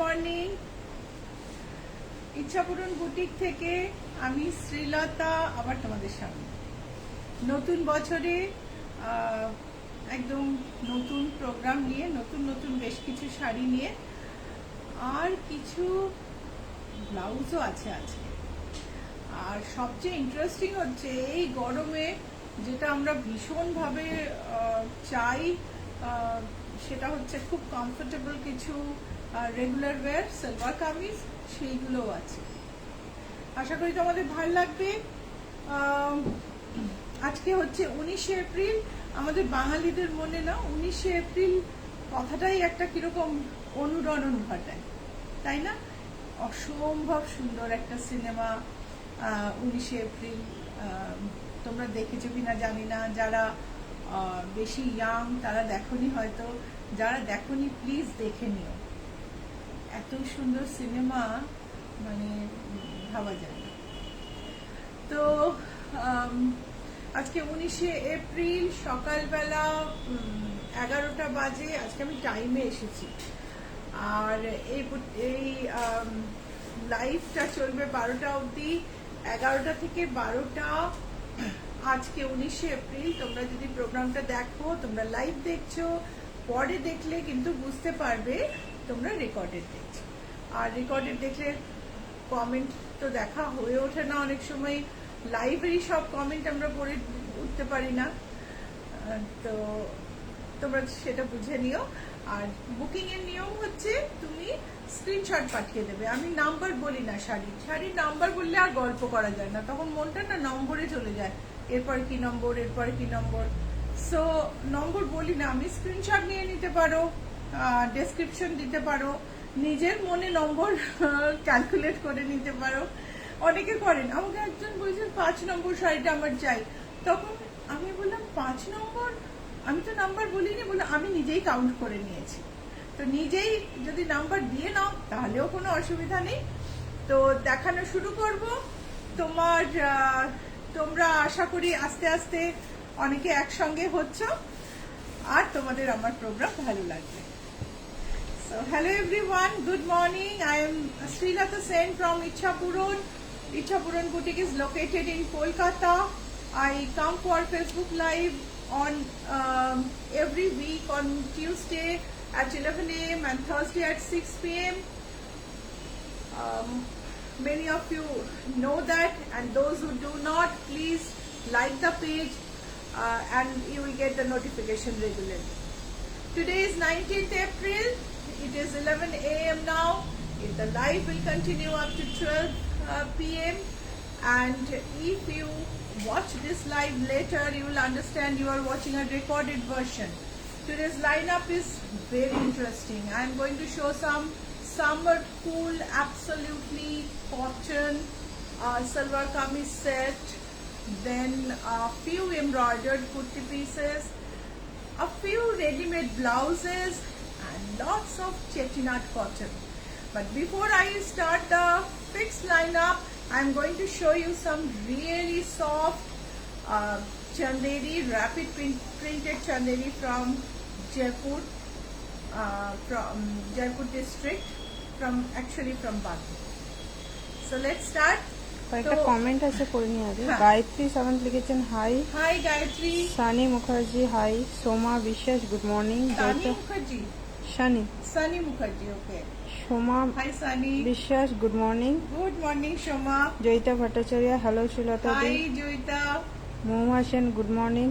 Morning. ইচ্ছাপূরণ boutique থেকে আমি শ্রীলতা আবার তোমাদের সামনে নতুন বছরে একদম নতুন প্রোগ্রাম নিয়ে নতুন বেশ কিছু শাড়ি নিয়ে আর কিছু ব্লাউজও আছে আজকে। আর সবচেয়ে ইন্টারেস্টিং হচ্ছে এই গরমে যেটা আমরা ভীষণভাবে চাই সেটা হচ্ছে খুব কমফোর্টেবল কিছু রেগুলার ওয়্যার সালোয়ার কামিজ, সেইগুলোও আছে। আশা করি তোমাদের ভালো লাগবে। আজকে হচ্ছে 19শে এপ্রিল। আমাদের বাঙালিদের মনে না 19শে এপ্রিল কথাটাই একটা কিরকম অনুরণন ঘটায়, তাই না? অসম্ভব সুন্দর একটা সিনেমা 19শে এপ্রিল। তোমরা দেখেছো কিনা জানি না, যারা বেশি ইয়াং তারা দেখোনি হয়তো, যারা দেখোনি প্লিজ দেখে নিও। এত সুন্দর সিনেমা, মানে ভাবা যায় না। তো আজকে 19শে এপ্রিল সকালবেলা 11টা বাজে। আজকে আমি টাইমে এসেছি। আর এই লাইভটা চলবে 12টা অবধি, 11টা থেকে 12টা। আজকে 19শে এপ্রিল। তোমরা যদি প্রোগ্রামটা দেখো, তোমরা লাইভ দেখছো, পরে দেখলে কিন্তু বুঝতে পারবে তোমরা রেকর্ডেড দেখছো। আর রেকর্ডেড দেখলে কমেন্ট তো দেখা হয়ে ওঠে না অনেক সময়, লাইভেরই সব কমেন্ট আমরা পড়ে উঠতে পারি না, তো তোমরা সেটা বুঝে নিও। আর বুকিং এর নিয়ম হচ্ছে তুমি স্ক্রিনশট পাঠিয়ে দেবে। আমি নাম্বার বলি না, শাড়ির নাম্বার বললে আর গল্প করা যায় না, তখন মনটা না নম্বরে চলে যায়, এরপর কি নম্বর, এরপর কি নম্বর। সো নম্বর বলি না, আমি স্ক্রিনশট নিয়ে নিতে পারো, ডেসক্রিপশন দিতে পারো, নিজের মনে নম্বর ক্যালকুলেট করে নিতে পারো। অনেকে করেন, আমাকে একজন বলছেন 5 নম্বর শাড়িটা আমার চাই। তখন আমি বললাম 5 নম্বর, আমি তো নাম্বার বলিনি, বলে আমি নিজেই কাউন্ট করে নিয়েছি। তো নিজেই যদি নাম্বার দিয়ে নাও তাহলেও কোনো অসুবিধা নেই। তো দেখানো শুরু করব। তোমরা আশা করি আস্তে আস্তে অনেকে একসঙ্গে হচ্ছ, আর তোমাদের আমার প্রোগ্রাম ভালো লাগবে। So hello everyone, good morning. I am Srilata Sen from Ichhapuran. Ichhapuran Boutique is located in Kolkata. I come for Facebook Live on every week on Tuesday at 11 a.m. and Thursday at 6 p.m. Many of you know that, and those who do not, please like the page and you will get the notification regularly. Today is 19th April. It is 11 a.m. now. The live will continue up to 12 p.m. And if you watch this live later, you will understand you are watching a recorded version. Today's lineup is very interesting. I am going to show some summer cool, absolutely cotton salwar kameez set, then a few embroidered kurti pieces, a few ready-made blouses, and lots of chettinad cotton. But before I start the fixed lineup, I'm going to show you some really soft chanderi, rapid printed chanderi from Jaipur district, actually from Badu. So let's start. একটা comment আছে পড়ে নিয়ে আগে। গায়ত্রী সামন্ত লিখেছেন hi. Hi Gayatri. Sunny Mukherjee hi. Soma Biswas good morning. Sunny Mukherjee okay. Soma hi Sunny Biswas good morning. Good morning Soma. Joyita Bhattacharya hello Srilata di. Hi Joyita. Mahua Sen good morning.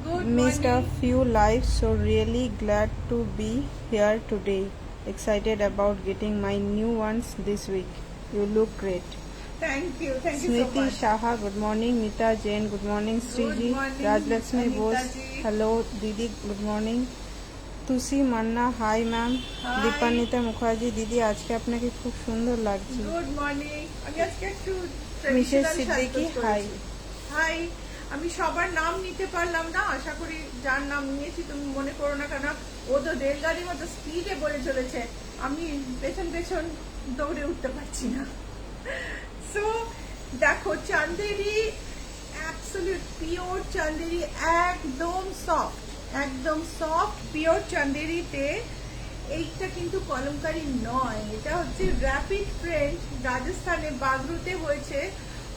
Good Missed a morning. few lives, so really glad to be here today. Excited about getting my new ones this week. You look great. Thank you so Smriti much. Shaha, good morning. Nita Jain, good morning. Sriji, morning, Rajlakshmi Anita Bose, ji. hello. Didi, good morning. Tusi Manna hi ma'am. Hi. Dipanwita Mukherjee দিদি আজকে আপনাকে খুব সুন্দর লাগছে। Good morning. আমি আজকে একটু Mrs traditional Siddiqui hi. Hi. আমি সবার নাম নিতে পারলাম না, আশা করি যার নাম নিয়েছি তুমি মনে করো না, কেন ও তো রেলগাড়ির মতো স্পিডে বলে চলেছে, আমি পেছন পেছন দৌড়ে উঠতে পারছি না। সো দেখো চান্দেরি, অ্যাবসলিউট পিওর চান্দেরি, একদম সফট পিওর চান্দেরিতে এইটা কিন্তু কলমকারি নয়, এটা হচ্ছে র্যাপিড প্রিন্ট, রাজস্থানে বাগরুতে হয়েছে।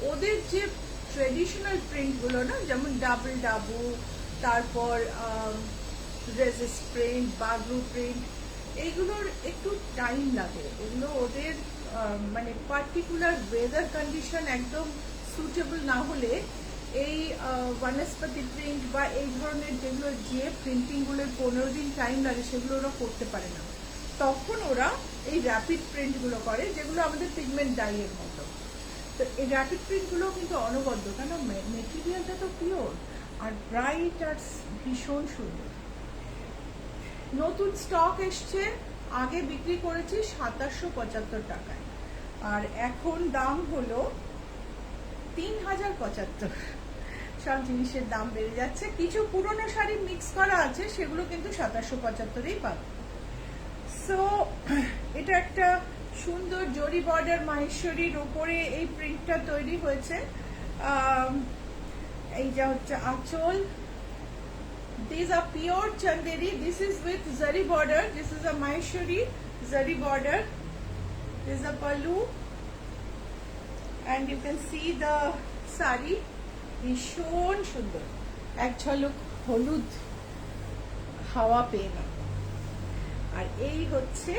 ওদের যে ট্রেডিশনাল প্রিন্টগুলো না, যেমন ডাবল ডাবু, তারপর রেজিস্ট প্রিন্ট, বাগরু প্রিন্ট, এইগুলোর একটু টাইম লাগে। এগুলো ওদের মানে পার্টিকুলার ওয়েদার কন্ডিশন একদম সুটেবল না হলে এই বনস্পতি প্রিন্ট বা এই ধরনের যেগুলো যে প্রিন্টিংগুলোর 15 দিন টাইম লাগে সেগুলো ওরা করতে পারে না। তখন ওরা এই র্যাপিড প্রিন্টগুলো করে, যেগুলো আমাদের পিগমেন্ট ডাইয়ের মতো। তো এই র্যাপিড প্রিন্টগুলো কিন্তু অনবদ্য, কেন মেটেরিয়ালটা তো পিওর আর ব্রাইট আর ভীষণ সুন্দর। নতুন স্টক এসছে, আগে বিক্রি করেছি 2775 টাকায়, আর এখন দাম হলো 3075। সব জিনিসের দাম বেড়ে যাচ্ছে। কিছু পুরনো শাড়ি মিক্স করা আছে, সেগুলো কিন্তু 2775-এই পাবে। সো এটা একটা সুন্দর জরি বর্ডার মাহেশ্বরীর উপরে এই প্রিন্টটা তৈরি হয়েছে। এই যা হচ্ছে আঁচল। These are pure chanderi. This is with zari border. This is a Maheshwari zari border. This is a pallu, and you can see the sari. ভীষণ সুন্দর, এক ঝলক হলুদ হাওয়া পেয়ে না। আর এই হচ্ছে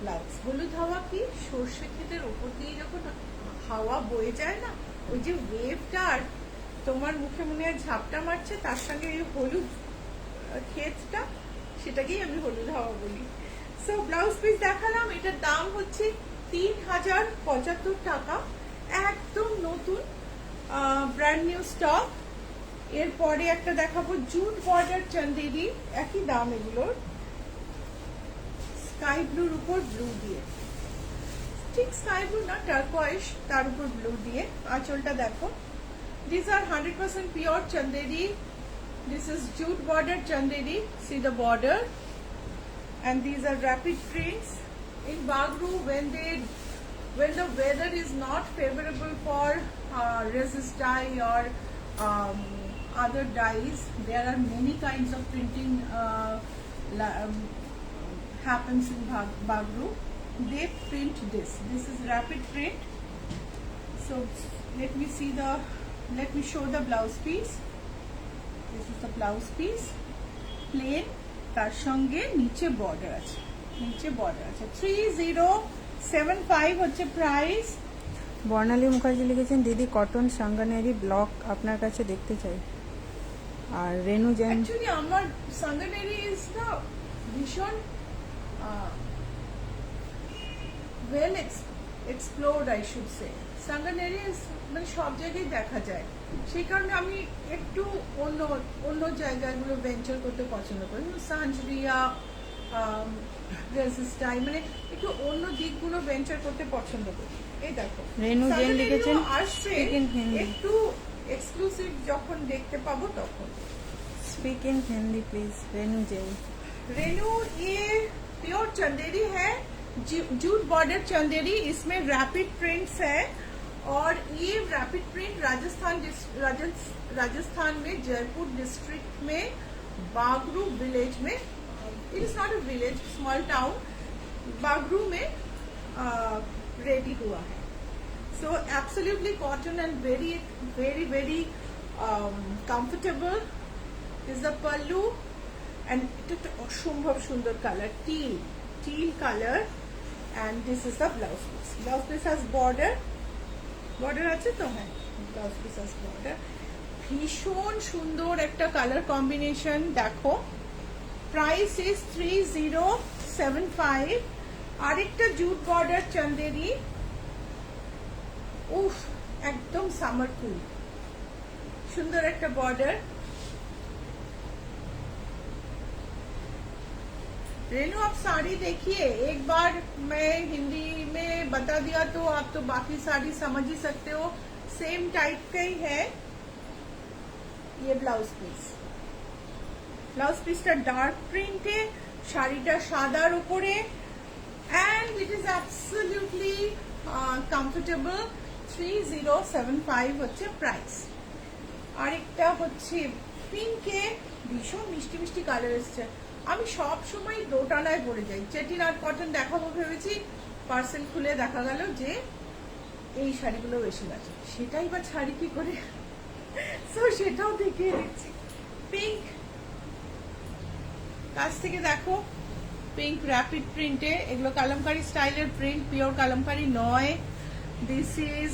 ব্লাউজ। হলুদ হাওয়া কি, সর্ষে ক্ষেতের উপর দিয়ে যখন হাওয়া বয়ে যায় না, ওই যে ওয়েভটা আর তোমার মুখে মনে হয় ঝাপটা মারছে, তার সঙ্গে এই হলুদ ক্ষেতটা, সেটাকেই আমি হলুদ হাওয়া বলি। সো ব্লাউজ পিস দেখালাম, এটার দাম হচ্ছে 3075 টাকা, একদম নতুন ব্র্যান্ড নিউ স্টক। এরপরে একটা দেখাবো জুট বর্ডার চান্দেরি, একই দাম এগুলোর, স্কাই ব্লুর উপর ব্লু দিয়ে, ঠিক স্কাই ব্লু না, টার্কোয়াইশ, তার উপর ব্লু দিয়ে। আঁচলটা দেখো। These are 100% pure chanderi. This is jute border chanderi. See the border. And these are rapid prints. In Bagru, when the weather is not favorable for resist dye or other dyes, there are many kinds of printing happens in Bagru. They print this. This is rapid print. So let me show the blouse piece. This is the blouse piece, plain, তার সঙ্গে নিচে border আছে, 3075 হচ্ছে price. বর্ণালী মুখার্জি লিখেছেন, দিদি cotton সাঙ্গানেরি block আপনার কাছে দেখতে চাই। আর রেনু জেন, অ্যাকচুয়ালি আমার সাঙ্গানেরি ইজ না ভীষণ well explored, I should say. Sanganeri মানে সব জায়গায় দেখা যায়, সেই কারণে আমি একটু অন্য জায়গাগুলো ভেঞ্চার করতে পছন্দ করি। সানজরিয়া, রেজিস্টাই, মানে একটু অন্য দিকগুলো ভেঞ্চার করতে পছন্দ করি। এই দেখো রেনু জেন লিখেছেন, আসছে একটু এক্সক্লুসিভ, যখন দেখতে পাবো তখন। Speak in Hindi please. Renu Jain, Renu ये प्योर चंदेरी है, जूट बॉर्डर चंदेरी, इसमें रैपिड प्रिंट्स है। और ये रैपिड प्रिंट राजस्थान में जयपुर डिस्ट्रिक्ट में बागरू विलेज में, it is not a village, small town, Bagru में रेडी हुआ है। So absolutely cotton and very very very comfortable. This is the pallu, and it's অসম্ভব সুন্দর colour, teal color, and this is the blouse piece. Blouse piece has border আছে তো, হ্যাঁ, blouse piece has border। ভীষণ সুন্দর একটা colour combination, দেখো। Price is 3075। আরেকটা জুট বর্ডার চন্দেরি, উফ, একদম সামার কুল, সুন্দর একটা বর্ডার। रेनू, आप साड़ी देखिए, एक बार मैं हिंदी में बता दिया तो आप तो बाकी साड़ी समझ ही सकते हो। सेम टाइप का ही है ये ब्लाउज পিসটা ডার্ক প্রিন্টে, শাড়িটা সাদার উপরে, and it is absolutely comfortable. 3075 হচ্ছে প্রাইস। আরেকটা হচ্ছে পিঙ্কে ভীষণ মিষ্টি মিষ্টি কালার এসছে। আমি সব সময় দোটানায় পড়ে যাই। চেটিনাট কটন দেখাবো ভেবেছি, পার্সেল খুলে দেখা গেল যে এই শাড়িগুলো এসে গেছে। সেটাই বা ছাড়ি কি করে, তো সেটাও দেখিয়ে দিচ্ছি। পিঙ্ক কাছ থেকে দেখো, পিঙ্ক র্যাপিড প্রিন্টে, এগুলো কালামকারী স্টাইলের প্রিন্ট, পিওর কালামকারী নয়। দিস ইজ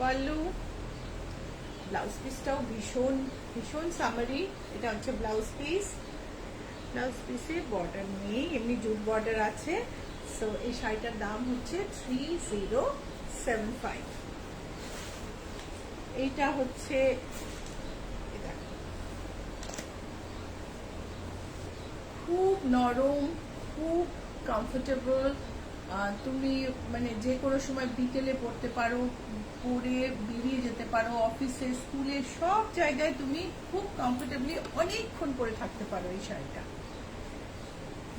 পাল্লু, ব্লাউজ পিসটাও ভীষণ ভীষণ সামারি। এটা হচ্ছে ব্লাউজ পিস, ব্লাউজ পিসে বর্ডার নেই, এমনি জুট বর্ডার আছে। সো এই শাড়িটার দাম হচ্ছে 3075। এইটা হচ্ছে খুব নরম, খুব কমফোর্টেবল। তুমি মানে যে কোনো সময় বিকেলে পড়তে পারো, পরে বেরিয়ে যেতে পারো, অফিসে স্কুলে সব জায়গায় তুমি খুব কমফোর্টেবলি অনেকক্ষণ পরে থাকতে পারো। এই শাড়িটা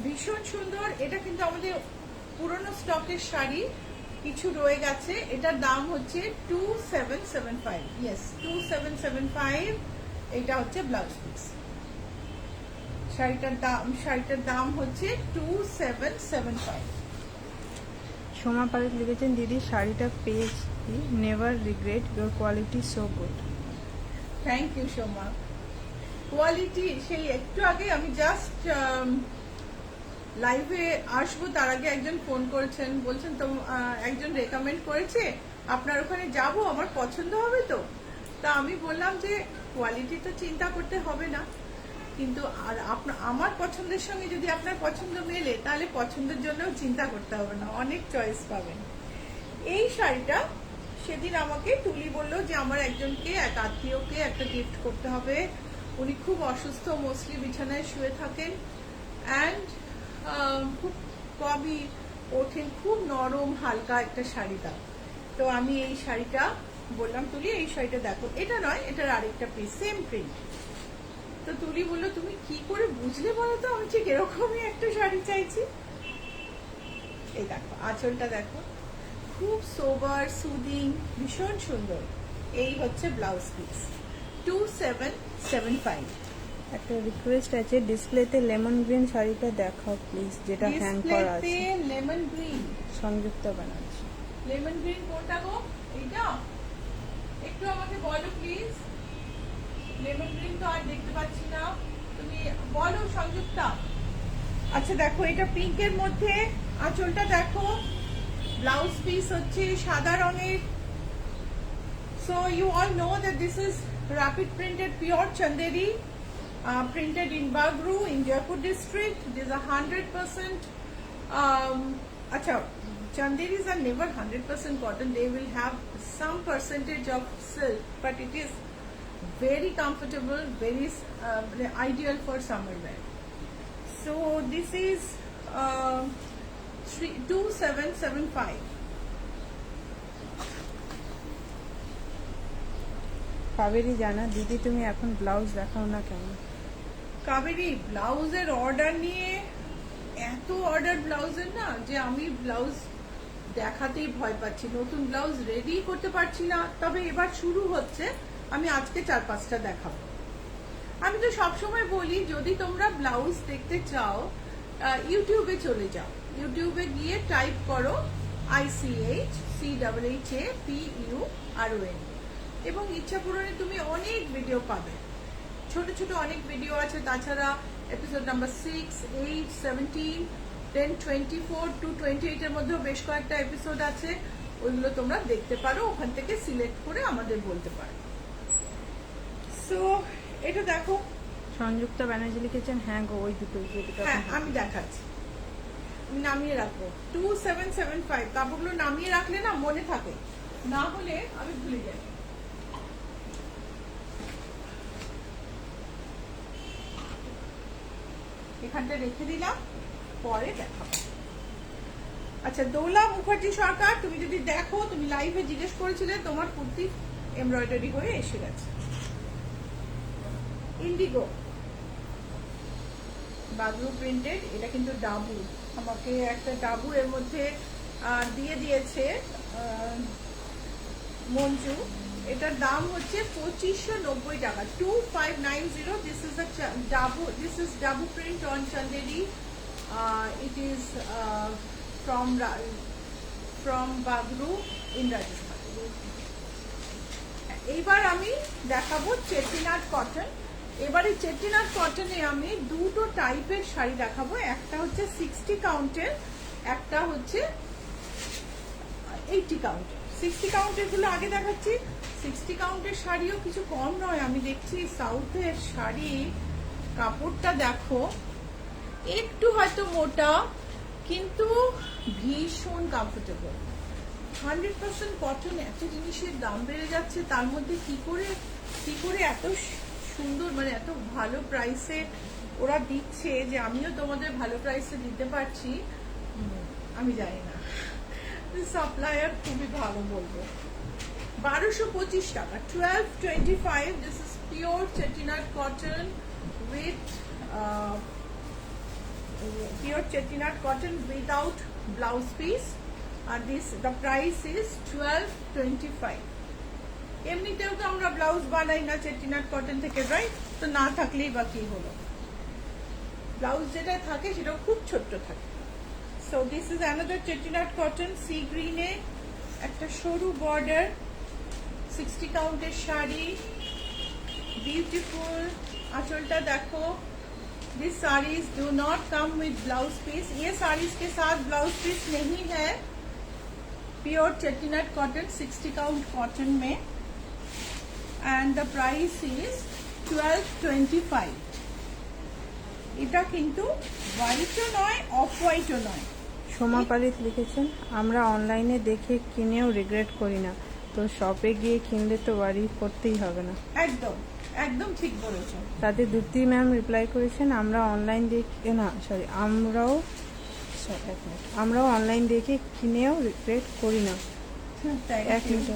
ভীষণ সুন্দর। এটা কিন্তু আমাদের পুরনো স্টকের শাড়ি, কিছু রয়ে গেছে। এটার দাম হচ্ছে 2775। ইয়েস, 2775। এটা হচ্ছে ব্লাউজ পিস। শাড়িটার দাম হচ্ছে 2775। সোমা পারিক লিখেছেন, দিদি শাড়িটা পেয়েছি, never regret, your quality so good. Thank you Soma. Quality সেই একটু আগে আমি জাস্ট লাইভে আসবো তার আগে একজন ফোন করেছেন, বলছেন তো একজন রেকমেন্ড করেছে আপনার ওখানে যাব, আমার পছন্দ হবে তো। তা আমি বললাম যে কোয়ালিটি তো চিন্তা করতে হবে না, কিন্তু আর আমার পছন্দের সঙ্গে যদি আপনার পছন্দ মেলে তাহলে পছন্দের জন্যও চিন্তা করতে হবে না, অনেক চয়েস পাবেন। এই শাড়িটা সেদিন আমাকে তুলি বললো যে আমার একজনকে, এক আত্মীয়কে একটা গিফট করতে হবে। উনি খুব অসুস্থ, মোস্টলি বিছানায় শুয়ে থাকেন অ্যান্ড খুব কমই ওঠেন, খুব নরম হালকা একটা শাড়ি দাও। তো আমি এই শাড়িটা বললাম তুলি এই শাড়িটা দেখো, এটা নয়, এটার আরেকটা পিস, সেম প্রিন্ট। তো তুলি বললো তুমি কি করে বুঝলে বলো তো আমি ঠিক এরকমই একটা শাড়ি চাইছি। এই দেখো আঁচলটা দেখো, খুব সোবার, সুদিং, ভীষণ সুন্দর। এই হচ্ছে ব্লাউজ পিস, 2775। একটা রিকোয়েস্ট আছে, ডিসপ্লেতে লেমন গ্রিন শাড়িটা দেখাও প্লিজ, যেটা হ্যাং করা আছে। Lemon green, Sanjukta Banerjee. Lemon green কোনটা গো? এইটা একটু আমাকে বলো প্লিজ। লেমন গ্রিন তো আর দেখতে পাচ্ছি না, তুমি বলো সংযুক্তা। আচ্ছা দেখো, এটা পিঙ্কের মধ্যে, আঁচলটা দেখো, ব্লাউজ পিস হচ্ছে সাদা রঙের। So you all know that this is rapid printed pure chanderi, printed in Bagru in Jaipur district. This is a 100%. Acha, chanderis are never 100% cotton. They will have some percentage of silk, but it is very comfortable, very ideal for summer wear. So this is 2775. Kaveri জানা, দিদি তুমি এখন blouse দেখাও না কেন? কাবেরী, ব্লাউজের order নিয়ে এত অর্ডার ব্লাউজের না, যে আমি ব্লাউজ দেখাতেই ভয় পাচ্ছি, নতুন ব্লাউজ রেডি করতে পারছি না। তবে এবার শুরু হচ্ছে, আমি আজকে 4-5টা দেখাবো। আমি তো সবসময় বলি যদি তোমরা ব্লাউজ দেখতে চাও ইউটিউবে চলে যাও, ইউটিউবে গিয়ে টাইপ করো ICHCHAPURON, এবং ইচ্ছা পূরণে তুমি অনেক ভিডিও পাবে, ছোট ছোট অনেক ভিডিও আছে। তাছাড়া এপিসোড নাম্বার 6, 8, 17, 10, 24 to 28 এর মধ্যেও বেশ কয়েকটা এপিসোড আছে, ওইগুলো তোমরা দেখতে পারো, ওখান থেকে সিলেক্ট করে আমাদের বলতে পারো। সো এটা দেখো, সংযুক্তা ব্যানার্জি লিখেছেন, হ্যাঁ গো ওই দুটো, হ্যাঁ আমি দেখাচ্ছি, আমি নামিয়ে রাখবো। 2775। কাপড়গুলো নামিয়ে রাখলে না মনে থাকে, না হলে আমি ভুলে যাই। এখানটা রেখে দিলাম, পরে দেখাবো। আচ্ছা, দোলা মুখার্জি সরকার, তুমি যদি দেখো, তুমি লাইভে জিজ্ঞেস করেছিলে, তোমার কুর্তি এমব্রয়ডারি হয়ে এসে গেছে। ইন্ডিগো বাগরু প্রিন্টেড, এটা কিন্তু ডাবু, আমাকে একটা ডাবু এর মধ্যে দিয়ে দিয়েছে মঞ্জু। এটার দাম হচ্ছে 2590 টাকা, 2590। This is dabu print on Chanderi. It is from Bagru in Rajasthan. এইবার আমি দেখাবো চেটিনাট কটন। এবারে চেটিনাট কটনে আমি দুটো টাইপের শাড়ি দেখাবো, একটা হচ্ছে 60 কাউন্টের, একটা হচ্ছে 80 কাউন্টের। 60 কাউন্টের গুলো আগে দেখাচ্ছি। 60 কাউন্টের শাড়িও কিছু কম নয়। আমি দেখছি সাউথের শাড়ি কাপড়টা দেখো, একটু হয়তো মোটা কিন্তু ভীষণ কমফোর্টেবল, 100% কটন। এত জিনিসের দাম বেড়ে যাচ্ছে, তার মধ্যে কি করে এত সুন্দর, মানে এত ভালো প্রাইসে ওরা দিচ্ছে যে আমিও তোমাদের ভালো প্রাইসে দিতে পারছি, আমি জানি না। সাপ্লায়ার খুবই ভালো বলবো। 1225 টাকা, 1225। This is pure Chettinad cotton with pure chettinad cotton without blouse piece, and the price is 1225। এমনিতেও তো আমরা ব্লাউজ বানাই না চেটিনাট কটন থেকে, রাইট? তো না থাকলেই বা কি হলো, ব্লাউজ যেটা থাকে সেটা খুব ছোট্ট থাকে। So this is another Chettinad cotton, sea গ্রিনে একটা সরু বর্ডার, 60 কাউন্টের শাড়ি, বিউটিফুল। आंचलटा देखो। This saris do not come with blouse piece. ये साड़ीज के साथ ब्लाउज पीस नहीं है। Pure Chettinad cotton, 60 count cotton में, एंड द प्राइस इज 1225। এটা কিন্তু হোয়াইটও নয়, অফ হোয়াইটও নয়। সোমা পালিত লিখেছেন, আমরা অনলাইনে দেখে কিনেও রিগ্রেট করি না, তো শপে গিয়ে কিনলে তো বাড়ি করতেই হবে না। একদম একদম ঠিক বলেছো। তাতে দ্যুতি ম্যাম রিপ্লাই করেছেন, আমরা অনলাইন দেখে না, সরি, আমরাও অনলাইন দেখে কিনেও রিগ্রেট করি না। এক মিনিট।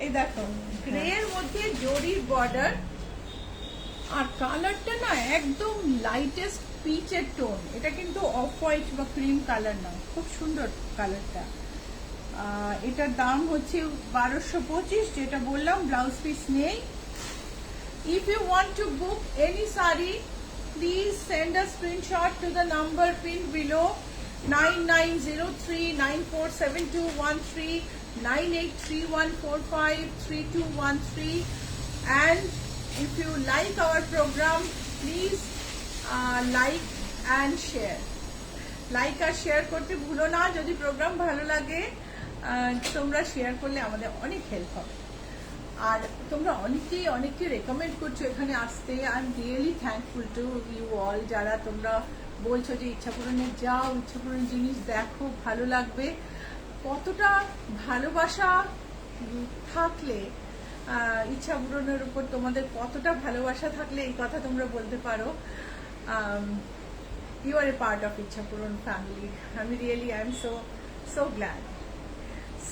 এই দেখো, গ্রে এর মধ্যে জরির বর্ডার, আর কালারটা না একদম লাইটেস্ট পিচের টোন। এটা কিন্তু অফ হোয়াইট বা ক্রিম কালার না, খুব সুন্দর কালারটা। এটার দাম হচ্ছে 1225, যেটা বললাম ব্লাউজ পিস নেই। If you want to book any sari, please send a screenshot to the number pinned below, 9903947213, 9831453213. And if you like our program, please like and share. Like আর শেয়ার করতে ভুলো না। যদি প্রোগ্রাম ভালো লাগে তোমরা share করলে আমাদের অনেক হেল্প হবে। আর তোমরা অনেকে রেকমেন্ড করছো এখানে আসতে। I am really thankful to you all, যারা তোমরা বলছো যে ইচ্ছাপূরণে যাও, ইচ্ছাপূরণ জিনিস দেখো, ভালো লাগবে। কতটা ভালোবাসা থাকলে, ইচ্ছাপূরণের উপর তোমাদের কতটা ভালোবাসা থাকলে এই কথা তোমরা বলতে পারো। You are a part of Ichchhapuran family. আমি really I am so glad.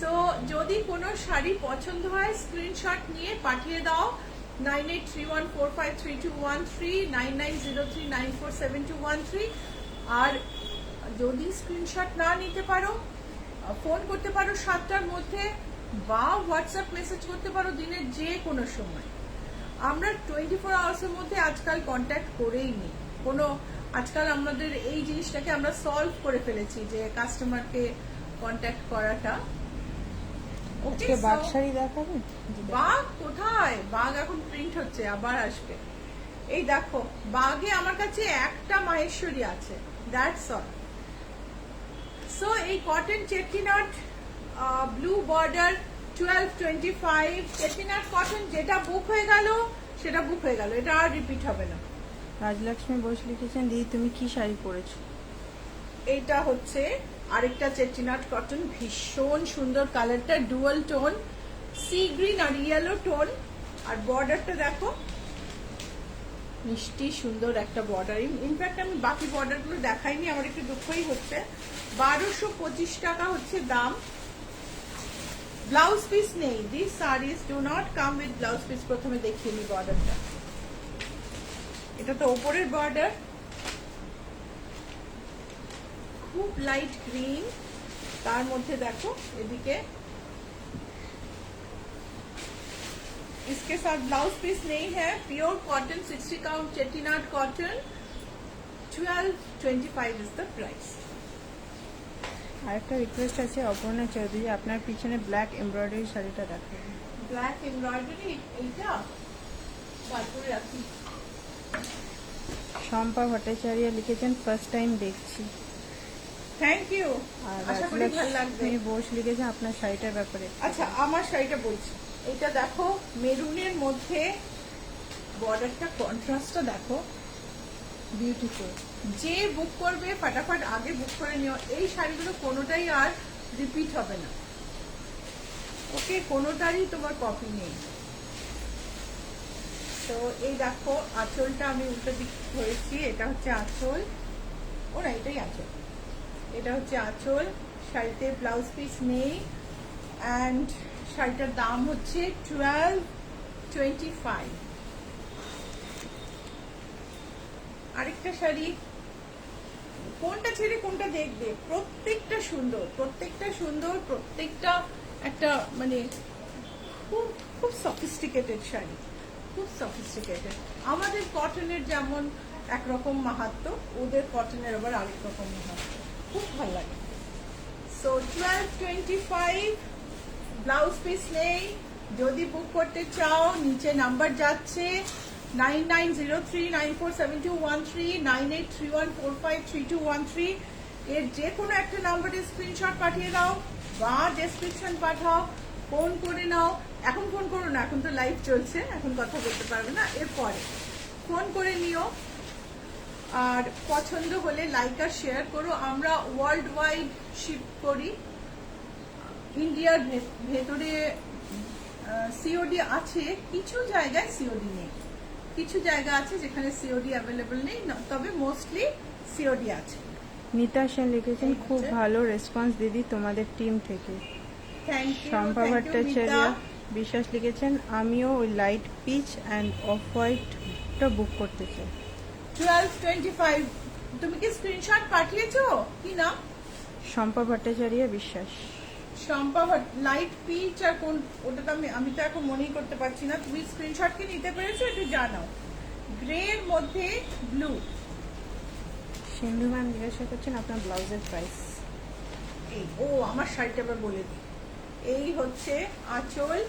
So যদি কোনো শাড়ি পছন্দ হয় স্ক্রিনশট নিয়ে পাঠিয়ে দাও 9831453213, 9903947213। আর যদি স্ক্রিনশট না নিতে পারো, ফোন করতে পারো 7টার মধ্যে, বা হোয়াটসঅ্যাপ মেসেজ করতে পারো দিনের যে কোনো সময়। আমরা 24 আওয়ার্সের মধ্যে আজকাল কন্ট্যাক্ট করেই নিই। আজকাল আমাদের এই জিনিসটাকে আমরা সলভ করে ফেলেছি, যে কাস্টমারকে কন্ট্যাক্ট করাটা। ওকে, বাগ শাড়ি দেখাবেন? বাগ কোথায়? বাগ এখন প্রিন্ট হচ্ছে, আবার আসবে। এই দেখো, বাগে আমার কাছে একটা মাহেশ্বরী আছে, দ্যাটস অল। সো এই কটন চেটিনাট ব্লু বর্ডার 1225 চেটিনাট কটন, যেটা বুক হয়ে গেল সেটা বুক হয়ে গেল, এটা আর রিপিট হবে না। রাজলক্ষ্মী বোস লিখেছেন, দিদি তুমি কি শাড়ি পরেছো? এইটা হচ্ছে আরেকটা চেটিনাট কটন, ভীষণ সুন্দর কালারটা, ডুয়াল টোন, সি গ্রিন আর ইয়েলো টোন। আর বর্ডারটা দেখো, মিষ্টি সুন্দর একটা বর্ডার। ইনফ্যাক্ট আমি বাকি বর্ডার গুলো দেখাইনি, আমার একটু দুঃখই হচ্ছে। 1225 টাকা হচ্ছে দাম। ব্লাউজ পিস নেই। This saris do not come with blouse piece. প্রথমে দেখিয়ে নি বর্ডারটা। এটা তো ওপরের বর্ডার, খুব লাইট গ্রিন, তার মধ্যে দেখো এদিকে इसके साथ ब्लाउज पीस नहीं है, pure cotton 60 count Chettinad cotton, 1225 is the price. আরেকটা রিকোয়েস্ট আছে অপর্ণা চৌধুরী, আপনার পিছনে ব্ল্যাক এমব্রয়ডারি শাড়িটা দেখাবেন। ব্ল্যাক এমব্রয়ডারি এইটা বার করে রাখি। শম্পা ভট্টাচার্য লিখেছেন ফার্স্ট টাইম দেখছি। থ্যাংক ইউ, আর আশা করি ভালো লাগবে। রাজলক্ষ্মী বোস লিখেছেন আপনার শাড়িটার ব্যাপারে। আচ্ছা, আমার শাড়িটা বলছি, এটা দেখো মেরুনের মধ্যে বর্ডারটা, কন্ট্রাস্টটা দেখো, বিউটিফুল। যে বুক করবে ফাটাফাট আগে বুক করে নিও। এই শাড়িগুলো কোনোটাই আর রিপিট হবে না, ওকে, কোনোটারই তোমার কপি নেই। তো এই দেখো আঁচলটা আমি উল্টো দিক ধরেছি, এটা হচ্ছে আঁচল, ও না এটাই আঁচল, এটা হচ্ছে আঁচল। শাড়িতে ব্লাউজ পিস নেই, অ্যান্ড শাড়িটার দাম হচ্ছে 1225। আরেকটা শাড়ি, কোনটা ছেড়ে কোনটা দেখবে, প্রত্যেকটা সুন্দর, প্রত্যেকটা সুন্দর, প্রত্যেকটা একটা মানে খুব খুব সফিস্টিকেটেড শাড়ি, খুব সফিস্টিকেটেড। আমাদের কটনের যেমন একরকম মাহাত্ম্য, ওদের কটনের আবার আরেক রকম মাহাত্ম্য, খুব ভালো লাগে। সো 1225, ব্লাউজ পিস নেই। যদি বুক করতে চাও নিচে নাম্বার যাচ্ছে 9903947213, 9831453213, এর যে কোনো একটা নাম্বারে স্ক্রিনশট পাঠিয়ে দাও বা ডেসক্রিপশন পাঠাও, ফোন করে নাও। এখন ফোন করো না, এখন তো লাইভ চলছে, এখন কথা বলতে পারবে না, এরপরে ফোন করে নিও। আর পছন্দ হলে লাইক আর শেয়ার করো। আমরা ওয়ার্ল্ড ওয়াইড শিপ করি, ইন্ডিয়ার ভেতরে সিওডি আছে, কিছু জায়গায় সিওডি নেই, কিছু জায়গা আছে যেখানে সিওডি অ্যাভেলেবল নেই, তবে মোস্টলি সিওডি আছে। নিতা সেন লিখেছেন খুব ভালো রেসপন্স দিদি তোমাদের টিম থেকে। Thank you. শম্পা ভট্টাচার্য বিশ্বাস লিখেছেন আমিও ওই লাইট পিচ অ্যান্ড অফ হোয়াইটটা বুক করতে চাই। 1225, তুমি কি স্ক্রিনশট পাঠিয়েছো কি না? শম্পা ভট্টাচার্য বিশ্বাস। শম্পা লাইট পিচ আর কোন, ওটা তো আমি তো এখন মনেই করতে পারছি না। তুমি স্ক্রিনশট কি নিতে পেরেছো একটু জানাও। গ্রে এর মধ্যে ব্লু। সিন্ধু ম্যাম জিজ্ঞাসা করছেন আপনার ব্লাউজের প্রাইস। এই ও আমার শাড়িটা আবার বলে দিই, এই হচ্ছে আঁচল,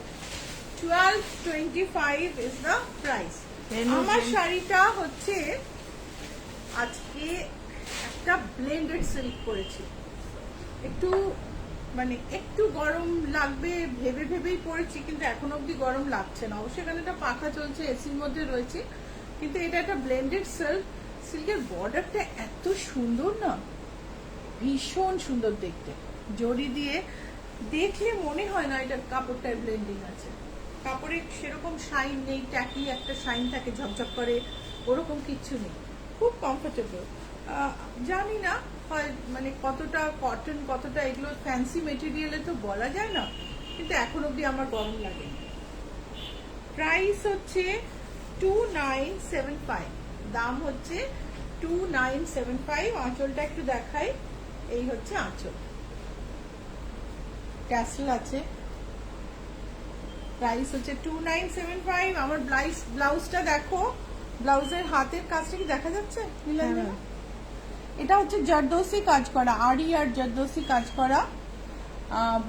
1225 ইজ দ্য প্রাইস। আমার শাড়িটা হচ্ছে আজকে একটা ব্লেন্ডেড সিল্ক করেছি, একটু মানে একটু গরম লাগবে ভেবে ভেবেই পড়েছি, কিন্তু এখন অব্দি গরম লাগছে না। অবশ্যই এখানে একটা পাখা চলছে, এসির মধ্যে রয়েছে, কিন্তু এটা একটা ব্লেন্ডেড সিল্ক। সিল্কের বর্ডারটা এত সুন্দর না, ভীষণ সুন্দর দেখতে, জড়ি দিয়ে দেখলে মনে হয় না এটা কাপড়টায় ব্লেন্ডিং আছে। কাপড়ে সেরকম শাইন নেই, ট্যাকি একটা শাইন থাকে ঝকঝক করে, ওরকম কিচ্ছু নেই, খুব কমফোর্টেবল। জানি না হয় মানে কতটা কটন কতটা এগুলো ফ্যান্সি মেটেরিয়ালে তো বলা যায় না, কিন্তু এখন অব্দি আমার গরম লাগে। প্রাইস হচ্ছে 2975, দাম হচ্ছে 2975। আঁচলটা একটু দেখাই, এই হচ্ছে আঁচল, ট্যাসেল আছে। প্রাইস হচ্ছে 2975। আমার ব্লাউজটা দেখো, ব্লাউজের হাতের কাজটা কি দেখা যাচ্ছে? এটা হচ্ছে জারদোসি কাজ করা, আড়ি আর জারদোসি কাজ করা,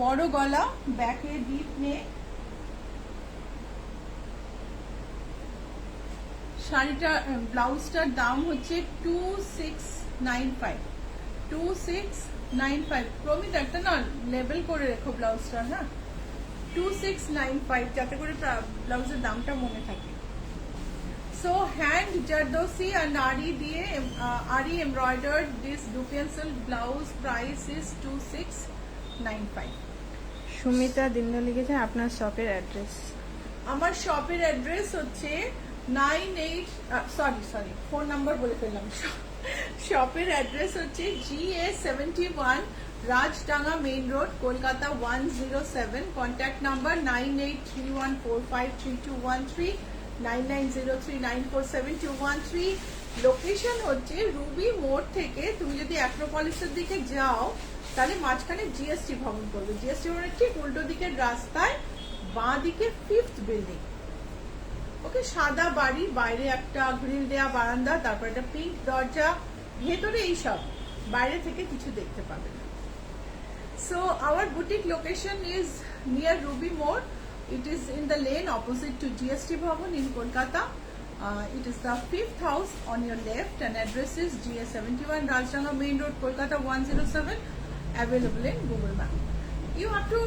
বড় গলা, ব্যাকে ডিপ নেক। শাড়িটা ব্লাউজটার দাম হচ্ছে 2695। 2695। প্রমিত একটা না লেবেল করে রেখো ব্লাউজটা, হ্যাঁ, 2695, যাতে করে ব্লাউজের দামটা মনে থাকে। সো হ্যান্ড জারদোসি আর নাড়ি দিয়ে আরি embroidered this dupion silk blouse, price is 2695। Sumita Dinda লিখেছেন আপনার শপের অ্যাড্রেস। আমার শপের অ্যাড্রেস হচ্ছে 98 সরি ফোন নাম্বার বলে ফেললাম। শপের অ্যাড্রেস হচ্ছে GA71 Rajdanga main road, Kolkata 107। Contact number 9831453213, 9903947213। Location হচ্ছে রুবি মোড় থেকে তুমি যদি অ্যাক্রোপলিসের দিকে যাও তাহলে মাঝখানে জিএসটি ভবন করবে, জিএসটি ভবনের ঠিক উল্টো দিকের রাস্তায় বাঁ দিকে 5th বিল্ডিং, ওকে, সাদা বাড়ি, বাইরে একটা গ্রিল দেয়া বারান্দা, তারপর একটা পিঙ্ক দরজা, ভেতরে এইসব, বাইরে থেকে কিছু দেখতে পাবে না। So our boutique location is near Ruby Mall. It is in the lane opposite to GST Bhavan in Kolkata. It is the 5th house on your left, and address is GS71 Rajranga Main Road, Kolkata 107. Available in Google Map. You have to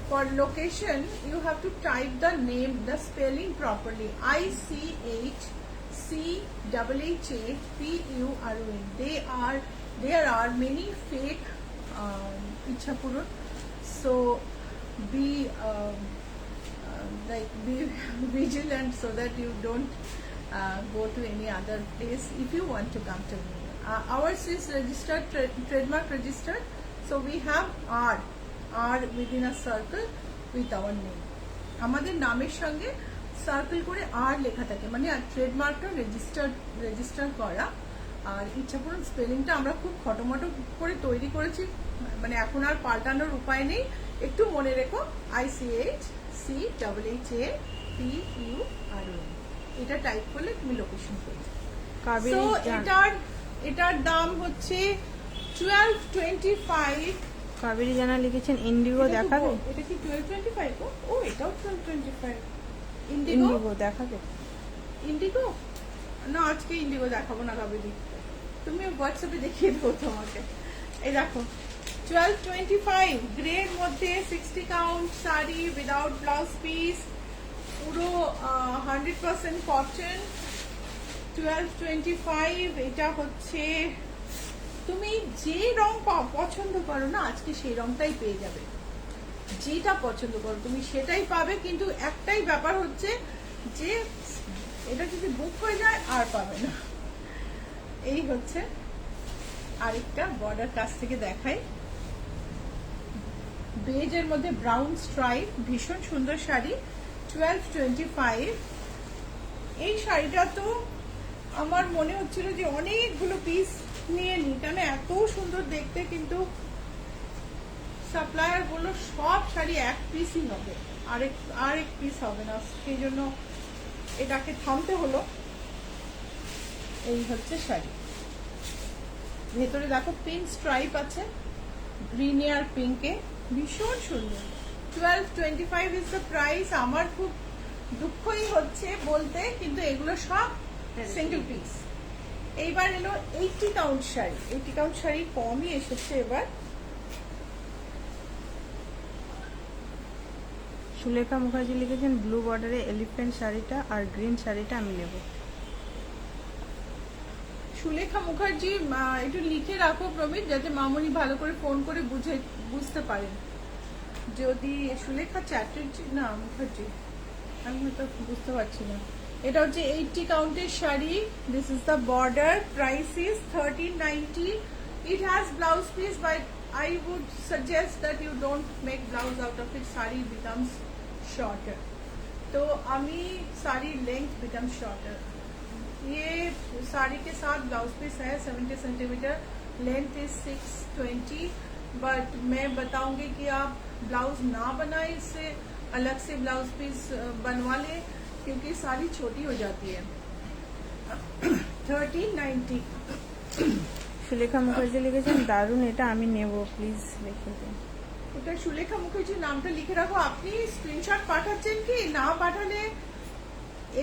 for location you have to type the name, the spelling properly. ICHCHHAPURN. There are many fake Ichhapurun, so be be vigilant so that you don't go to any other place if you want to come to me. Ours is registered, trademark registered, so we have R within a circle with our name. আমাদের নামের সঙ্গে circle করে আর লেখা থাকে, মানে ট্রেডমার্কটা register করা। আর ইচ্ছাপূরণ স্পেলিংটা আমরা খুব খটোমটো করে তৈরি করেছি, মানে এখন আর পাল্টানোর উপায় নেই। একটু মনে রেখো, ICHCHAPURN, এটা টাইপ করলে তুমি লোকেশন পেয়ে যাবে। So এটার দাম হচ্ছে 1225। কাবেরী জানা লিখেছেন ইন্ডিগো দেখাবে? এটা কি 1225? ও এটাও 1225। ইন্ডিগো দেখাবে? ইন্ডিগো না, আজকে ইন্ডিগো দেখাবো না কাবেরী, তুমি হোয়াটসঅ্যাপে দেখিয়ে দেবো তোমাকে। এই দেখো 1225 গ্রের মধ্যে 60 count sari without blouse piece, পুরো 100% কটন। 1225। এটা হচ্ছে তুমি যে রং পছন্দ করো না, আজকে সেই রংটাই পেয়ে যাবে। যেটা পছন্দ করো তুমি সেটাই পাবে, কিন্তু একটাই ব্যাপার হচ্ছে যে এটা যদি বুক হয়ে যায় আর পাবে না। এই হচ্ছে আরেকটা বর্ডার কাছ থেকে দেখাই, বেজের মধ্যে ব্রাউন স্ট্রাইপ, ভীষণ সুন্দর শাড়ি। 1225। এই শাড়িটা তো আমার মনে হচ্ছিল যে অনেকগুলো পিস নিয়ে নি, কেন এত সুন্দর দেখতে, কিন্তু সাপ্লায়ার বললো সব শাড়ি এক পিসই হবে, আরেক পিস হবে না, সেই জন্য এটাকে থামতে হলো। এই হচ্ছে শাড়ি, ভেতরে দেখো পিঙ্ক স্ট্রাইপ আছে, গ্রিন আর পিঙ্কে, ভীষণ সুন্দর। 1225 ইজ দ্য প্রাইস। আমার খুব দুঃখই হচ্ছে বলতে, কিন্তু এগুলো সব সিঙ্গেল পিস। এইবার এলো 80 কাউন্ট শাড়ি। 80 কাউন্ট শাড়ি কমই এসেছে এবার। সুলেখা মুখার্জি লিখেছেন ব্লু বর্ডারে এলিফ্যান্ট শাড়িটা আর গ্রিন শাড়িটা আমি নেব। সুলেখা মুখার্জি একটু লিখে রাখো প্রমিত, যাতে মামুনি ভালো করে ফোন করে বুঝতে পারেন। যদি সুলেখা চ্যাটার্জি না মুখার্জি, আমি হয়তো বুঝতে পারছি না। এটা হচ্ছে 80 কাউন্টের sari. This is the border, price is 1390। It has blouse piece, but I would suggest that you don't make blouse out of it. Sari becomes shorter. तो अमी साड़ी लेंथ becomes shorter. ये साड़ी के साथ ब्लाउज पीस है 70 सेंटीमीटर, लेंथ इज 620। बट मैं बताऊंगी कि आप ब्लाउज ना बनाए, इससे अलग से ब्लाउज पीस बनवा ले, क्योंकि साड़ी छोटी हो जाती है। 1390। সুলেখা মুখার্জি লিখেছেন দারুণ, এটা আমি নেব, প্লিজ লিখে দিন। ওটা সুলেখা মুখার্জির নামটা লিখে রাখো। আপনি স্ক্রিনশট পাঠাচ্ছেন কি না, পাঠালে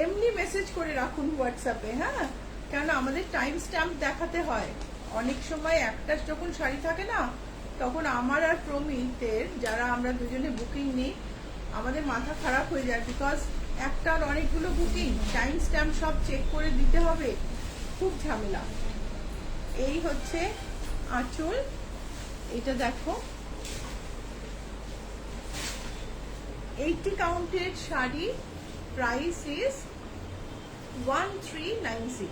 এমনি মেসেজ করে রাখুন হোয়াটসঅ্যাপে, হ্যাঁ, কেন আমাদের টাইম স্ট্যাম্প দেখাতে হয়। অনেক সময় একটা যখন শাড়ি থাকে না, তখন আমার আর প্রমিতের, যারা আমরা দুজনে বুকিং নিই, আমাদের মাথা খারাপ হয়ে যায়, বিকজ একটার অনেকগুলো বুকিং, টাইম স্ট্যাম্প সব চেক করে দিতে হবে, খুব ঝামেলা। এই হচ্ছে আঁচল, এটা দেখো 80 কাউন্টের শাড়ি, প্রাইস ইজ 1390।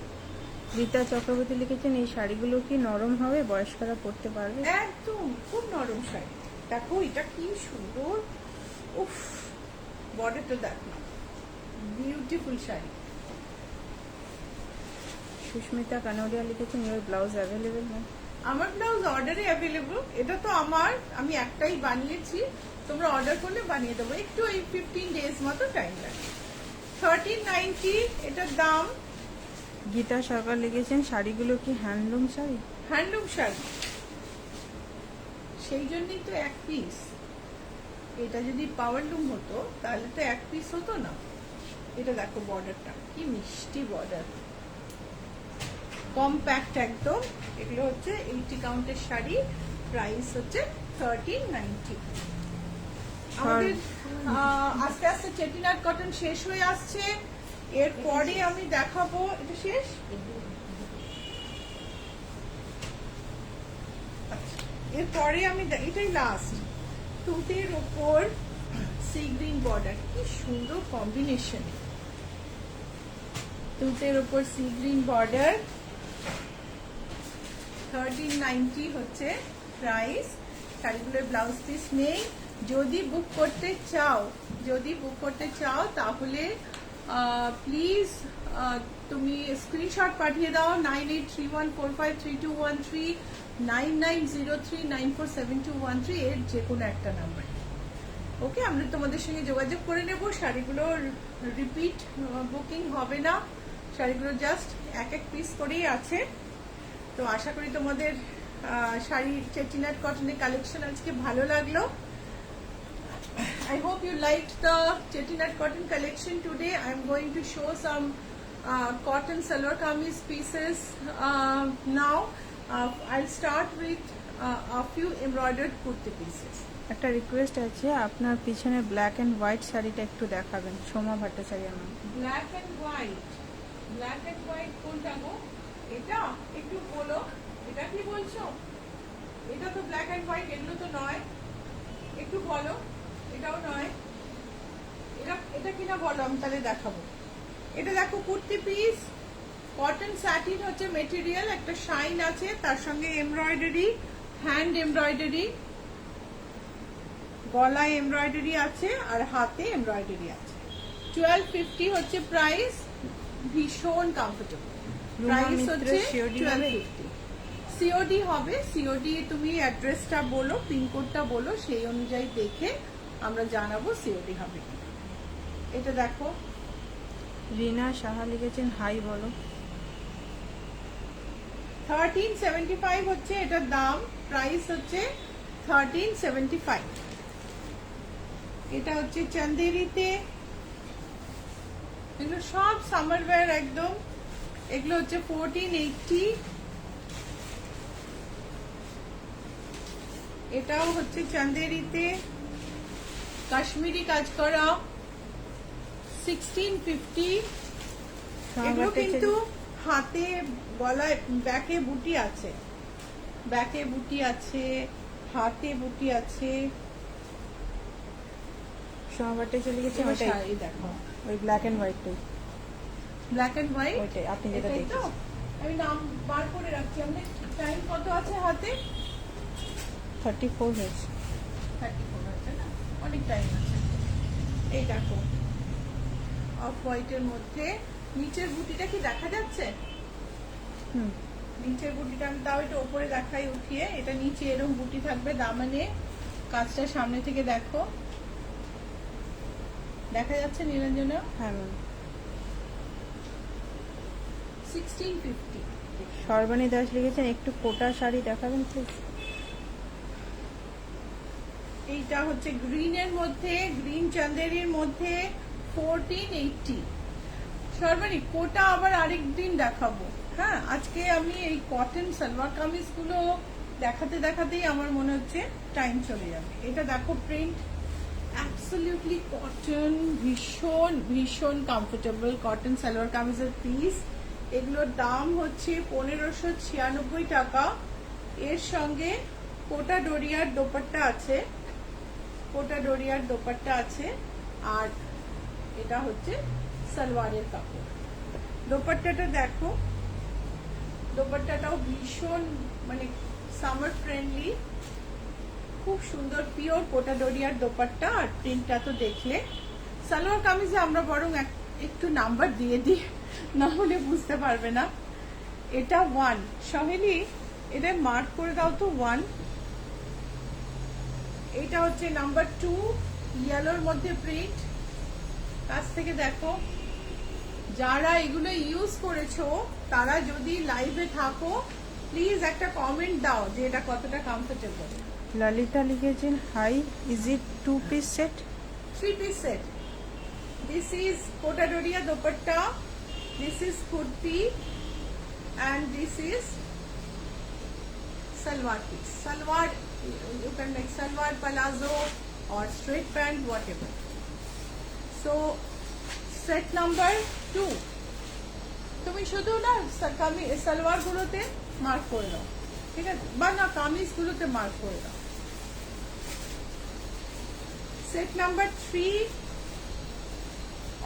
রীতা চক্রবর্তী লিখেছেন এই শাড়িগুলো কি নরম হবে, বয়স্করা পরতে পারবে? একদম খুব নরম শাড়ি। দেখো এটা কি সুন্দর, উফ, বর্ডারটা দেখো, বিউটিফুল শাড়ি। সুস্মিতা কানোরিয়া লিখেছেন ইউর ব্লাউজ অ্যাভেলেবেল না? আমার ব্লাউজ অর্ডারে অ্যাভেলেবল। এটা তো আমি একটাই বানিয়েছি, তো তোমরা অর্ডার করলে বানিয়ে দেবো, একটু এই 15 days মতো টাইম লাগে। 1390 এটার দাম। গীতা সরকার লিখেছেন শাড়িগুলো কি হ্যান্ডলুম শাড়ি? হ্যান্ডলুম শাড়ি, সেই জন্যই তো এক পিস। এটা যদি পাওয়ারলুম হতো তাহলে তো এক পিস হতো না। এটা দেখো বর্ডারটা কি মিষ্টি বর্ডার, কম্প্যাক্ট একদম। এগুলো হচ্ছে 80 কাউন্টের শাড়ি, প্রাইস হচ্ছে 1390। আমাদের আস্তে আস্তে চেটিনাট কটন শেষ হয়ে আসছে। এরপরে আমি দেখাবো, এটা শেষ। এরপরে আমি এটাই লাস্ট, তুতের ওপর সি গ্রিন বর্ডার, কি সুন্দর কম্বিনেশন। তুতের ওপর সি গ্রিন বর্ডার, 1390 হচ্ছে প্রাইস। শাড়িগুলোর ব্লাউজ পিস নেই। যদি বুক করতে চাও তাহলে প্লিজ তুমি স্ক্রিনশট পাঠিয়ে দাও 9831453213, 9903947213 এর যে কোনো একটা নাম্বার। ওকে, আমরা তোমাদের সঙ্গে যোগাযোগ করে নেব। শাড়িগুলোর রিপিট বুকিং হবে না, শাড়িগুলো জাস্ট এক পিস করেই আছে। তো আশা করি তোমাদের শাড়ি চেটিনাট কটনের কালেকশন আজকে ভালো লাগলো। I hope you liked the Chettinad cotton collection today. I'm going to show some cotton salwar kameez pieces now. I'll start with a few embroidered kurti pieces. একটা রিকোয়েস্ট আছে, আপনার পিছনে ব্ল্যাক এন্ড হোয়াইট শাড়িটা একটু দেখাবেন, Soma Bhattacharya ma'am. Black and white কোনটা গো? এটা একটু বলো, এটা কি বলছো? এটা তো ব্ল্যাক এন্ড হোয়াইট, এগুলো তো নয়, একটু বলো। এটাও নয়, এটা কিনা বলো, আমি তাহলে দেখাবো। এটা দেখো কুর্তি পিস, কটন স্যাটিন হচ্ছে মেটেরিয়াল, একটা শাইন আছে, তার সঙ্গে এমব্রয়ডারি, হ্যান্ড এমব্রয়ডারি, গলায় এমব্রয়ডারি আছে আর হাতে এমব্রয়ডারি আছে। 1250 হচ্ছে প্রাইস, ভীষণ কমফোর্টেবল। প্রাইস হচ্ছে 1250। সিওডি হবে, সিওডি তুমি অ্যাড্রেসটা বলো, পিনকোডটা বলো, সেই অনুযায়ী দেখে আমরা জানাবো সিওডি হবে। এটা দেখো, রিনা সাহা লিখেছেন হাই বলো। 1375 হচ্ছে এটার দাম, প্রাইস হচ্ছে 1375। এটা হচ্ছে চান্দেরিতে, এগুলো সব সামার ওয়্যার একদম। এগুলো হচ্ছে 1480। এটাও হচ্ছে চান্দেরিতে, কাশ্মীরি কাজ করা, 1650। এগুলো কিন্তু হাতে, গলায়, ব্যাকে বুটি আছে, ব্যাকে বুটি আছে, হাতে বুটি আছে। সোমা ভট্টাচার্য লিখেছেন ওইটাই, শাড়ি দেখো, ওই ব্ল্যাক এন্ড হোয়াইটটাই, ব্ল্যাক এন্ড হোয়াইট, ওইটাই আপনি যেটা এটাই তো। দেখেছেন। আমি নাম বার করে রাখছি। আমাদের টাইম কত আছে হাতে? 34 হয়েছে। 34 আছে না, অনেক টাইম আছে। এই দেখো, অফ হোয়াইটের মধ্যে নিচের বুটিটা কি দেখা যাচ্ছে? নিচের বুটিটা আমি তাও এটা উপরে দেখাই উঠিয়ে। এটা নিচে এরকম বুটি থাকবে দামানে, কাজটা সামনে থেকে দেখো, দেখা যাচ্ছে নিরঞ্জনা? হ্যাঁ ম্যাম। 1650। সর্বাণী দাস লিখেছেন একটু কোটা শাড়ি দেখাবেন প্লিজ। এইটা হচ্ছে গ্রিনের মধ্যে, গ্রিন চান্দেরির মধ্যে, 1480। সর্বাণী কোটা আবার আরেকদিন দেখাবো। হ্যাঁ, আজকে আমি এই কটন সালোয়ার কামিজ গুলো দেখাতে দেখাতেই আমার মনে হচ্ছে টাইম চলে যাবে। এটা দেখো প্রিন্ট, অ্যাবসলিউটলি কটন, ভীষণ ভীষণ কমফোর্টেবল কটন সালোয়ার কামিজের পিস। এগুলোর দাম হচ্ছে 1596 টাকা। এর সঙ্গে কোটা ডোরিয়ার দোপাট্টা আছে, কোটা ডোরিয়ার দোপাট্টা আছে, আর এটা হচ্ছে সালোয়ারের কাপড়। দোপাট্টাটা দেখো, দোপাট্টাটাও ভীষণ মানে সামার ফ্রেন্ডলি, খুব সুন্দর পিওর কোটা ডোরিয়ার দোপাট্টা। আর প্রিন্টটা তো দেখলে। সালোয়ার কামিজে আমরা বরং একটু নাম্বার দিয়ে দিই, না হলে বুঝতে পারবে না। এটা 1, সহেলি এটা মার্ক করে দাও তো 1। এটা হচ্ছে নাম্বার 2, ইয়েলোর মধ্যে প্রিন্ট। কাছ থেকে দেখো, যারা এগুলো ইউজ করেছো তারা যদি লাইভে থাকো প্লিজ একটা কমেন্ট দাও যে এটা কতটা কমফোর্টেবল। ললিতা লিখেছেন hi, is it 2-piece set? 3-piece set. This is Kota-Doria dupatta, this is kurti, and this is salwar piece. Salwar, you can make salwar, palazzo or straight pant, whatever. So set number 2. তুমি শুধু না সালোয়ার গুলোতে mark করে দাও, ঠিক আছে, বা না কামিজ গুলোতে মার্ক করে দাও। সেট নাম্বার 3,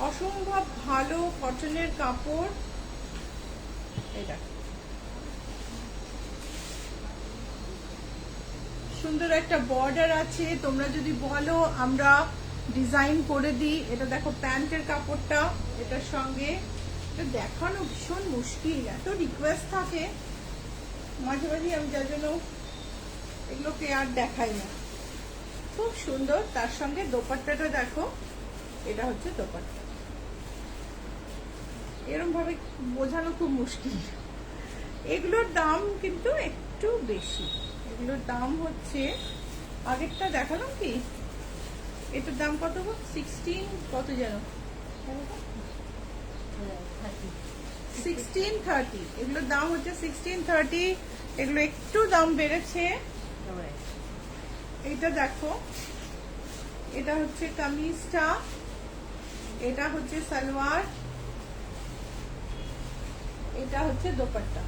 অসম্ভব ভালো কটনের কাপড়। এটা সুন্দর একটা বর্ডার আছে, তোমরা যদি বলো আমরা ডিজাইন করে দিই। এটা দেখো প্যান্টের কাপড়টা, এটার সঙ্গে এটা দেখানো ভীষণ মুশকিল, এত রিকোয়েস্ট থাকে মাঝে মাঝে, আমি যার জন্য এগুলোকে আর দেখাই না। খুব সুন্দর, তার সঙ্গে দোপাট্টাটা দেখো, এটা হচ্ছে দোপাট্টা। এরকম ভাবে বোঝানো খুব মুশকিল। এগুলোর দাম কিন্তু একটু বেশি, এগুলোর দাম হচ্ছে, আগেরটা দেখালাম কি, এটার দাম কত? 16 কত যেন, 1630। এগুলোর দাম হচ্ছে 1630, এগুলো একটু দাম বেড়েছে। এটা দেখো, এটা হচ্ছে কামিজটা, এটা হচ্ছে সালোয়ার, এটা হচ্ছে দোপাট্টা।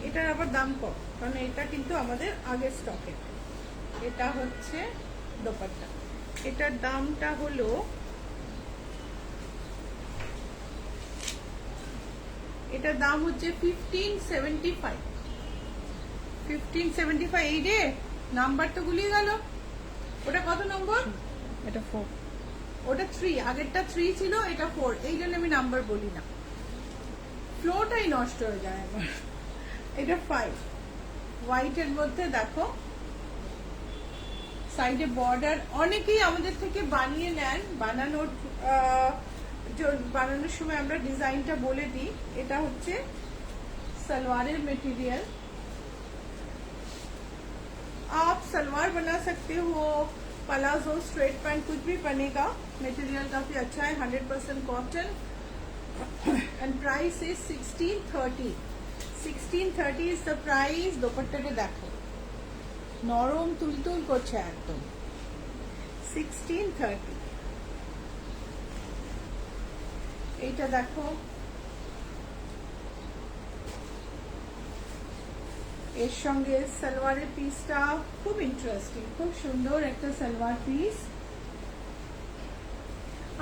এটার আবার দাম কম, কারণ এটা কিন্তু আমাদের আগের স্টকে। এটা হচ্ছে দোপাট্টা, এটার দামটা হলো, এটার দাম হচ্ছে 1575। 1575। এই রে, নাম্বার তো গুলিয়ে গেল। ওটা কত নম্বর? এটা 4। ওটা 3, আগেরটা 3 ছিল, এটা 4, এই জন্য আমি নাম্বার বলি না, ফ্লোটাই নষ্ট হয়ে যায় আমার। এটা 5, হোয়াইটের মধ্যে দেখো, সাইডে বর্ডার। অনেকেই আমাদের থেকে বানিয়ে নেন, বানানোর সময় আমরা ডিজাইনটা বলে দিই। এটা হচ্ছে সালোয়ারের মেটেরিয়াল, आप सलवार बना सकते हो, पलाजो, स्ट्रेट पैंट, कुछ भी बनेगा। मटेरियल काफी अच्छा है, 100% cotton, and price is 1630। 1630 is the price. दोपट्टाটা দেখো, নরম তুলতুল করছে একদম। 1630। এইটা দেখো, এর সঙ্গে সালোয়ারের পিসটা খুব ইন্টারেস্টিং, খুব সুন্দর একটা সালোয়ার পিস।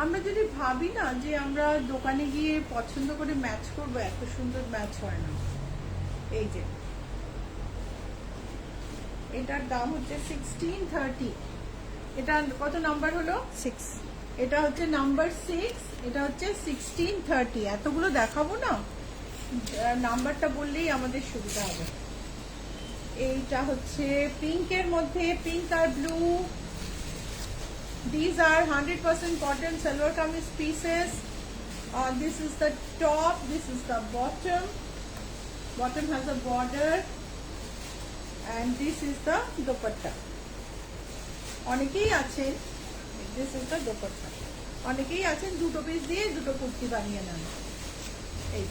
আমরা যদি ভাবি না যে আমরা দোকানে গিয়ে পছন্দ করে ম্যাচ করবো, এত সুন্দর ম্যাচ হয় না। এই যে এটার দাম হচ্ছে 1630। এটা কত নাম্বার হলো? 6। এটা হচ্ছে নাম্বার 6, এটা হচ্ছে 1630। এতগুলো দেখাবো না, নাম্বারটা বললেই আমাদের সুবিধা হবে। এইটা হচ্ছে পিঙ্কের মধ্যে, পিঙ্ক আর blue. These are 100% cotton salwar kameez pieces. This is the top, this is the bottom. Bottom has a border, and this is the dupatta. অনেকেই আছেন, this is the dupatta. অনেকেই আছেন দুটো পিস দিয়ে দুটো কুর্তি বানিয়ে নেন। এই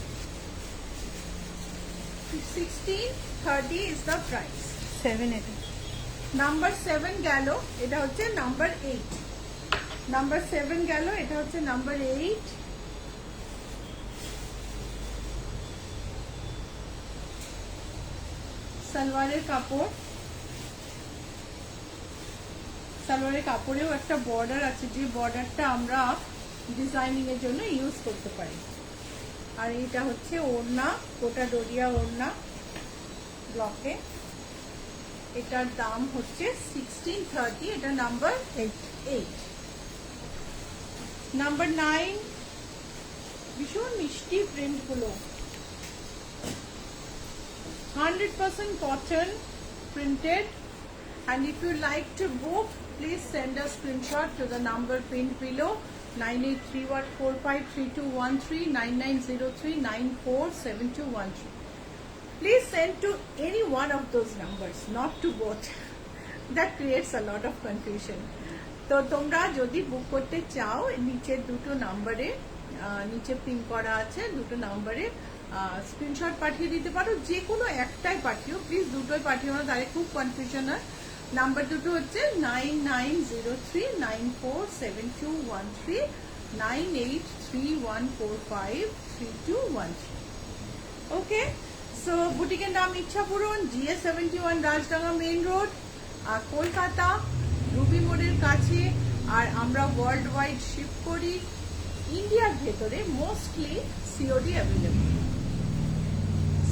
1630 is the price. 7 এটা। নাম্বার 7 গেল, এটা হচ্ছে নাম্বার 8। নাম্বার 7 গেল, এটা হচ্ছে নাম্বার 8। সালোয়ারের কাপড়, সালোয়ারের কাপড়েও একটা বর্ডার আছে, যে বর্ডারটা আমরা ডিজাইনিং এর জন্য ইউজ করতে পারি। আর এটা হচ্ছে ওড়না, কোটা-ডোরিয়া ওড়না ব্লকে। এটার দাম হচ্ছে 1630। এটা নাম্বার 8। নাম্বার 9, ভীষণ মিষ্টি প্রিন্ট গুলো, 100% cotton, printed. And if you like to book, please send a screenshot to the number pinned below, 9831453213, 9903947213. Please send to any one of those numbers, not to both. That creates a lot of confusion. তো তোমরা যদি বুক করতে চাও, নিচের দুটো নাম্বারে, নিচে pin করা আছে দুটো নাম্বারে স্ক্রিনশট পাঠিয়ে দিতে পারো, যে কোনো একটাই পাঠিও, প্লিজ দুটোই পাঠিও না, তাহলে খুব কনফিউশন হয়। নাম্বার দুটো হচ্ছে 9903947213, 9831453213। ওকে, সো বুটিকের নাম ইচ্ছাপুরন, GS71 রাজডাঙ্গা মেইন রোড, আর কলকাতা রুবি মোড়ের কাছে। আর আমরা ওয়ার্ল্ড ওয়াইড শিপ করি, ইন্ডিয়ার ভেতরে mostly COD available.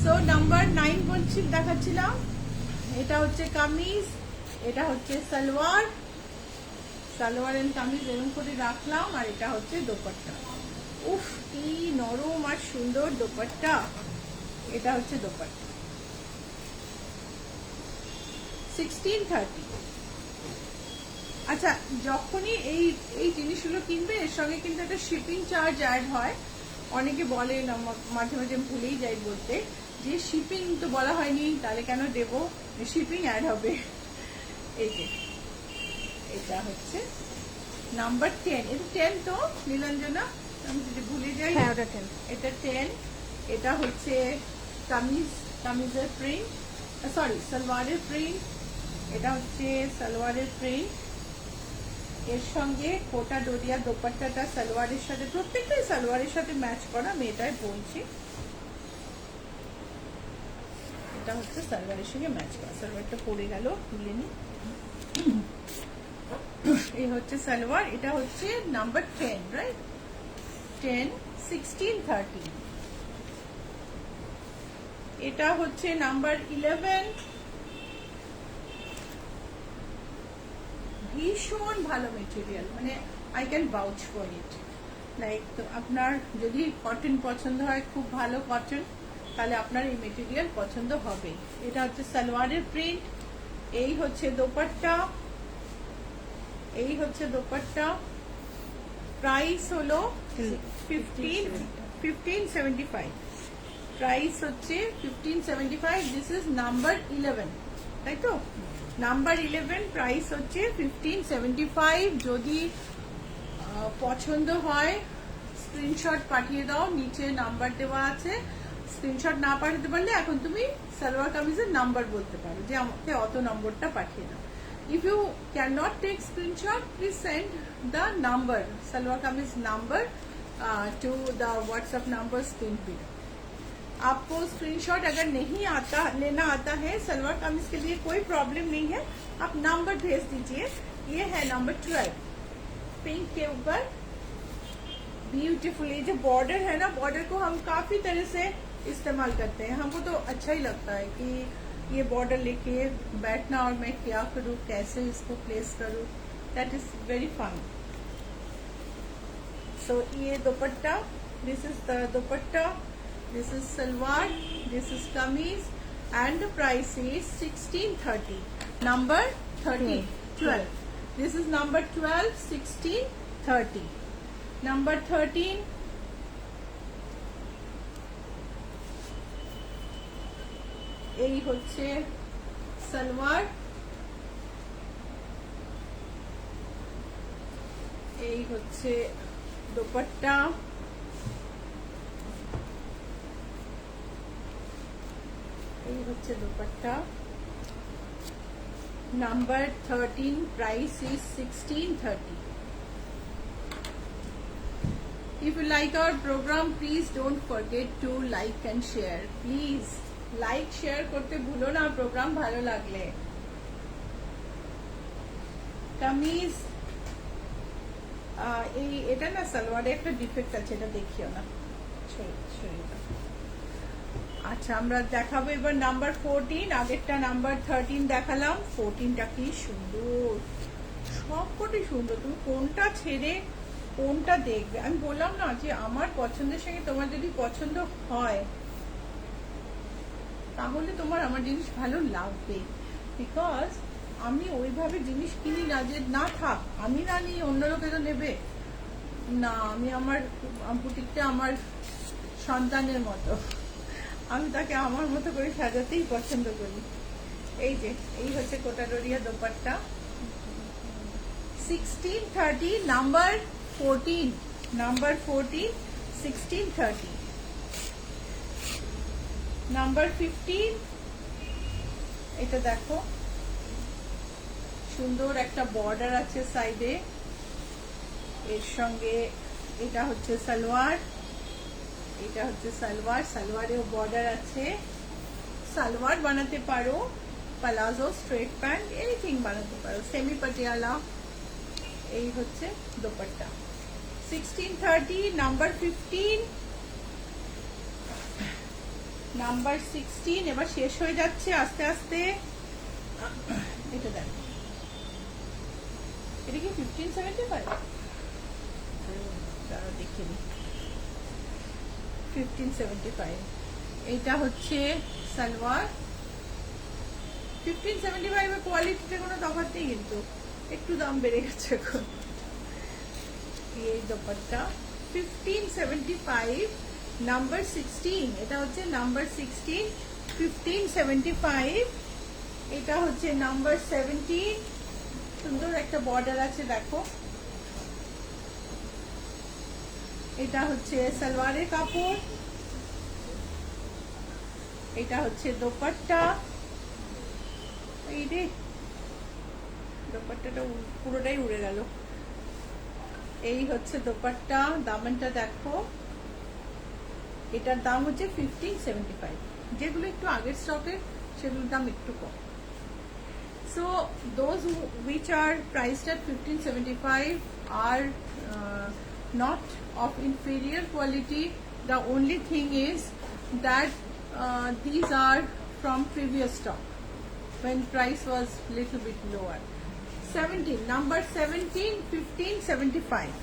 So number 9 বলছি, দেখাচ্ছিলাম, এটা হচ্ছে কামিজ, এটা হচ্ছে সালোয়ার, সালোয়ার এন্ড কামিজ এরকম করে রাখলাম, আর এটা হচ্ছে দোপাট্টা। উফ, কি নরম আর সুন্দর দোপাট্টা। এটা হচ্ছে দোপাট্টা, 1630। আচ্ছা, যখনই এই জিনিসগুলো কিনবে, এর সঙ্গে কিন্তু একটা শিপিং চার্জ অ্যাড হয়। অনেকে বলে, মাঝে মাঝে ভুলেই যাই বলতে, যে শিপিং তো বলা হয়নি, তাহলে কেন দেবো, শিপিং অ্যাড হবে। এই যে এটা হচ্ছে নাম্বার 10, এটা 10 তো নীলাঞ্জনা, আমি যদি ভুলে যাই। হ্যাঁ, ওটা 10। এটা 10। এটা হচ্ছে কামিজের প্রিন্ট, সরি সালোয়ারের প্রিন্ট। এটা হচ্ছে সালোয়ারের প্রিন্ট, এর সঙ্গে কোটা ডোরিয়া দোপাট্টাটা সালোয়ারের সাথে, প্রত্যেকটাই সালোয়ারের সাথে ম্যাচ করা, আমি এটাই বলছি। এটা হচ্ছে সালোয়ারের সঙ্গে ম্যাচ করা, সালোয়ারটা পরে গেল, তুলে নি। এই হচ্ছে সালোয়ার, এটা হচ্ছে নাম্বার 10, রাইট? 10, 1630। এটা হচ্ছে নাম্বার 11, ভীষণ ভালো মেটেরিয়াল, মানে I can ভাউচ for it. Like, তো আপনার যদি কটন পছন্দ হয়, খুব ভালো কটন, তাহলে আপনার এই মেটেরিয়াল পছন্দ হবে। এটা হচ্ছে সালোয়ারের প্রিন্ট, এই হচ্ছে দোপাট্টা, এই হচ্ছে দোপাট্টা। প্রাইস হলো 1575, প্রাইস হচ্ছে 1575। দিস ইজ নাম্বার 11, তাই তো? নাম্বার 11 প্রাইস হচ্ছে 1575। যদি পছন্দ হয়, স্ক্রিনশট পাঠিয়ে দাও, নিচে নাম্বার দেওয়া আছে। স্ক্রিনশট না পাঠাতে পারলে এখন তুমি সালোয়ার কামিজের নাম্বার বলতে পারো, যে আমাকে অত নম্বরটা পাঠিয়ে দাও। If you cannot take screenshot, please send the number, salwar kameez number, to the WhatsApp number screen below. आपको स्क्रीनशॉट अगर नहीं लेना आता है सलवार कमीज के लिए, कोई प्रॉब्लम नहीं है, आप नंबर भेज दीजिए। ये है नंबर 12, पिंक के ऊपर ब्यूटीफुल। ये जो बॉर्डर है ना, बॉर्डर को हम काफी तरह से इस्तेमाल करते हैं, हमको तो अच्छा ही लगता है कि ये बॉर्डर लेके बैठना, और मैं क्या करूँ, कैसे इसको प्लेस करूँ, दैट इज वेरी फन। सो ये दुपट्टा, this is the dupatta, this is salwar, this is kameez, and the price is 1630. Number 13, 12. This is number 12, 1630. Number 13, এই হচ্ছে সালোয়ার, এই হচ্ছে দোপাট্টা, এই হচ্ছে dupatta. Number 13, price is 1630। If you like our program, please don't forget to like and share. Please like, share করতে ভুলো না, programme ভালো লাগলে। কামিজ, এটা না সালোয়ারে একটা ডিফেক্ট আছে, এটা দেখিও না, আচ্ছা আমরা দেখাবো এবার নাম্বার 14। আগেরটা নাম্বার 13 দেখালাম, 14টা কি সুন্দর, সবকটি সুন্দর। তুমি কোনটা ছেড়ে কোনটা দেখবে? আমি বললাম না যে আমার পছন্দের সঙ্গে তোমার যদি পছন্দ হয়, তাহলে তোমার আমার জিনিস ভালো লাগবে। বিকজ আমি ওইভাবে জিনিস কিনি না যে না থাক, আমি না নিই অন্য লোকে তো নেবে না। আমি আমার বুটিকটা আমার সন্তানের মতো, আমি তাকে আমার মতো করে সাজাতেই পছন্দ করি। এই যে এই হচ্ছে কোটাডোরিয়া দোপাট্টা, 1630 নাম্বার 14, নাম্বার 14, 1630। নাম্বার 15, এটা দেখো সুন্দর একটা বর্ডার আছে সাইডে, এর সঙ্গে এটা হচ্ছে সালোয়ার, এটা হচ্ছে সালোয়ার, সালোয়ারেও বর্ডার আছে। সালোয়ার বানাতে পারো, প্লাজো, স্ট্রেট প্যান্ট, এনিথিং বানাতে পারো, সেমি পাটিয়ালা। এই হচ্ছে দোপাট্টা 1630, নাম্বার 15, নাম্বার 16। এবার শেষ হয়ে যাচ্ছে আস্তে আস্তে। এটা দেখো, এটা কি 1575? দেখে নি, 1575। এইটা হচ্ছে সালোয়ার। 1575 এর কোয়ালিটিতে কোনো তফাৎ নেই, কিন্তু একটু দাম বেড়ে গেছে এখন। এই দোপাট্টা 1575, নাম্বার 16। এটা হচ্ছে নাম্বার 16, 1575। এটা হচ্ছে নাম্বার 17, সুন্দর একটা বর্ডার আছে দেখো। এটা হচ্ছে সালোয়ারের কাপড়, এটা হচ্ছে দোপাট্টা। এই রে, দোপাট্টাটা পুরোটাই উড়ে গেল। এই হচ্ছে দোপাট্টা, দামনটা দেখো। এটার দাম হচ্ছে 1575। যেগুলো একটু আগের স্টকের সেগুলোর দাম একটু কম। So those which are priced at 1575 are not of inferior quality. The only thing is that these are from previous stock when price was little bit lower. 17, number 17, 1575.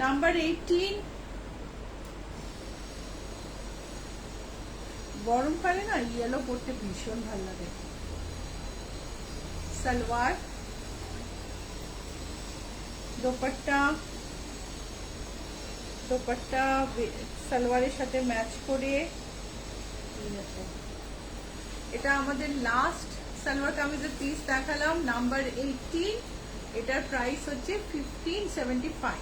Number 18, গরমকালে না ইয়েলো পরতে ভীষণ ভালো লাগে। সালোয়ার, দোপাট্টা, দোপাট্টা সালোয়ারের সাথে ম্যাচ করে। এটা আমাদের লাস্ট সালোয়ার কামিজের পিস দেখালাম, নাম্বার 18। এটার প্রাইস হচ্ছে 1575।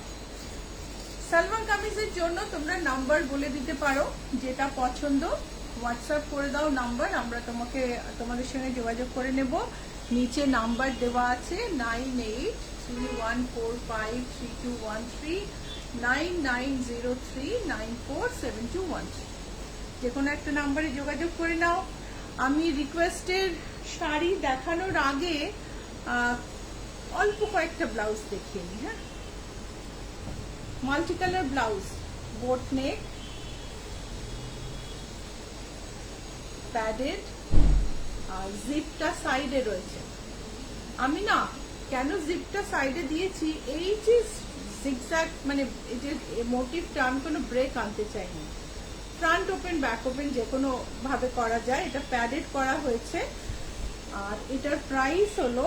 সালোয়ার কামিজের জন্য তোমরা নাম্বার বলে দিতে পারো, যেটা পছন্দ হোয়াটসঅ্যাপ করে দাও নাম্বার, আমরা তোমাদের সঙ্গে যোগাযোগ করে নেব। নিচে নাম্বার দেওয়া আছে 9831453213, 9903947213। যে কোনো একটা নাম্বারে যোগাযোগ করে নাও। আমি রিকোয়েস্টের শাড়ি দেখানোর আগে অল্প কয়েকটা ব্লাউজ দেখিয়ে নিই। হ্যাঁ, মাল্টি কালার ব্লাউজ, বোট নেক, প্যাডেড, আর জিপটা সাইডে রয়েছে। আমি না কেন জিপটা সাইডে দিয়েছি, এই যে জিগজ্যাগ মানে এই যে মোটিভটা, আমি কোনো ব্রেক আনতে চাইনি। ফ্রন্ট ওপেন ব্যাক ওপেন যে কোনো ভাবে করা যায়। এটা প্যাডেড করা হয়েছে, আর এটার প্রাইস হলো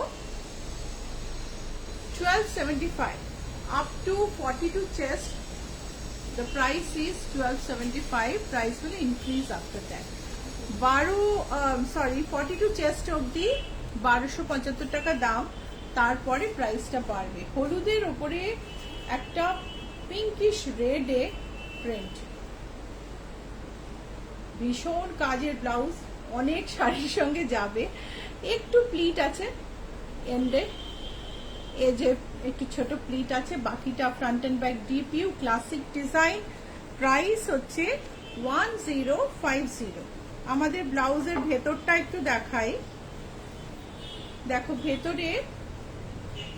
1275 up to 42 chest. The price is 1275. Price will increase after that. 42 chest অবধি 1275 টাকা দাম, তারপরে প্রাইসটা বাড়বে। হলুদের ওপরে একটা পিঙ্কিশ রেডে প্রিন্ট, ভীষণ কাজের ব্লাউজ, অনেক শাড়ির সঙ্গে যাবে। একটু প্লিট আছে এন্ডে, এই যে একটু ছোট প্লিট আছে, বাকিটা ফ্রন্ট এন্ড ব্যাক ডিপিউ ক্লাসিক ডিজাইন। প্রাইস হচ্ছে 1050। আমাদের ব্লাউজের ভেতরটা একটু দেখাই। দেখো, ভেতরে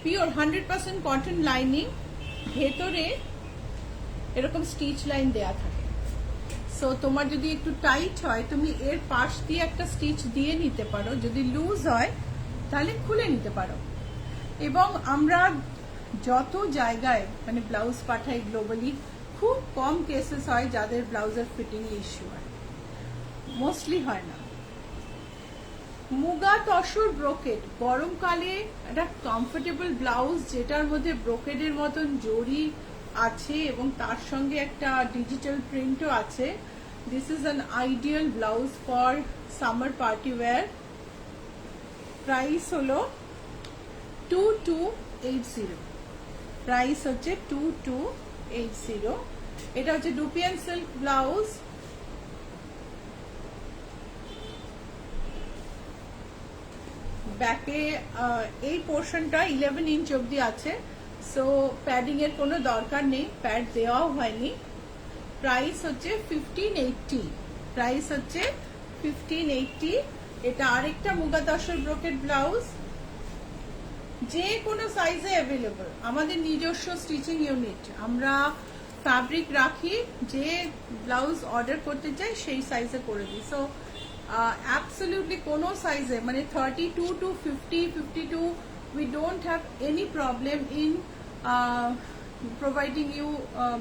পিওর 100% কটন লাইনিং, ভেতরে এরকম স্টিচ লাইন দেয়া থাকে। সো তোমার যদি একটু টাইট হয়, তুমি এর পাশ দিয়ে একটা স্টিচ দিয়ে নিতে পারো, যদি লুজ হয় তাহলে খুলে নিতে পারো। এবং আমরা যত জায়গায় মানে ব্লাউজ পাঠাই গ্লোবালি, খুব কম কেসেস হয় যাদের ব্লাউজের ফিটিং ইস্যু হয়, মোস্টলি হয় না। মুগা তসর ব্রোকেড, গরমকালে একটা কমফোর্টেবল ব্লাউজ যেটার মধ্যে ব্রোকেডের মতন জরি আছে এবং তার সঙ্গে একটা ডিজিটাল প্রিন্টও আছে। This is an ideal blouse for summer party wear. Price হলো 2280। প্রাইস হচ্ছে 2280। এটা হচ্ছে ডুপিয়ান সিল্ক ব্লাউজ। ব্যাকে এই পোর্শনটা 11 ইঞ্চ অবধি আছে, সো প্যাডিং এর কোনো দরকার নেই, প্যাড দেওয়াও হয়নি। প্রাইস হচ্ছে 1580। প্রাইস হচ্ছে 1580। এটা আরেকটা মুগা তসর ব্রোকেড ব্লাউজ, যে কোনো সাইজে অ্যাভেলেবল। আমাদের নিজস্ব স্টিচিং ইউনিট, আমরা ফ্যাব্রিক রাখি, যে ব্লাউজ অর্ডার করতে চাই সেই সাইজে করে দিই। সো অ্যাবসলিউটলি কোনো সাইজে, মানে 32 to 50, 52, we don't have any problem in providing you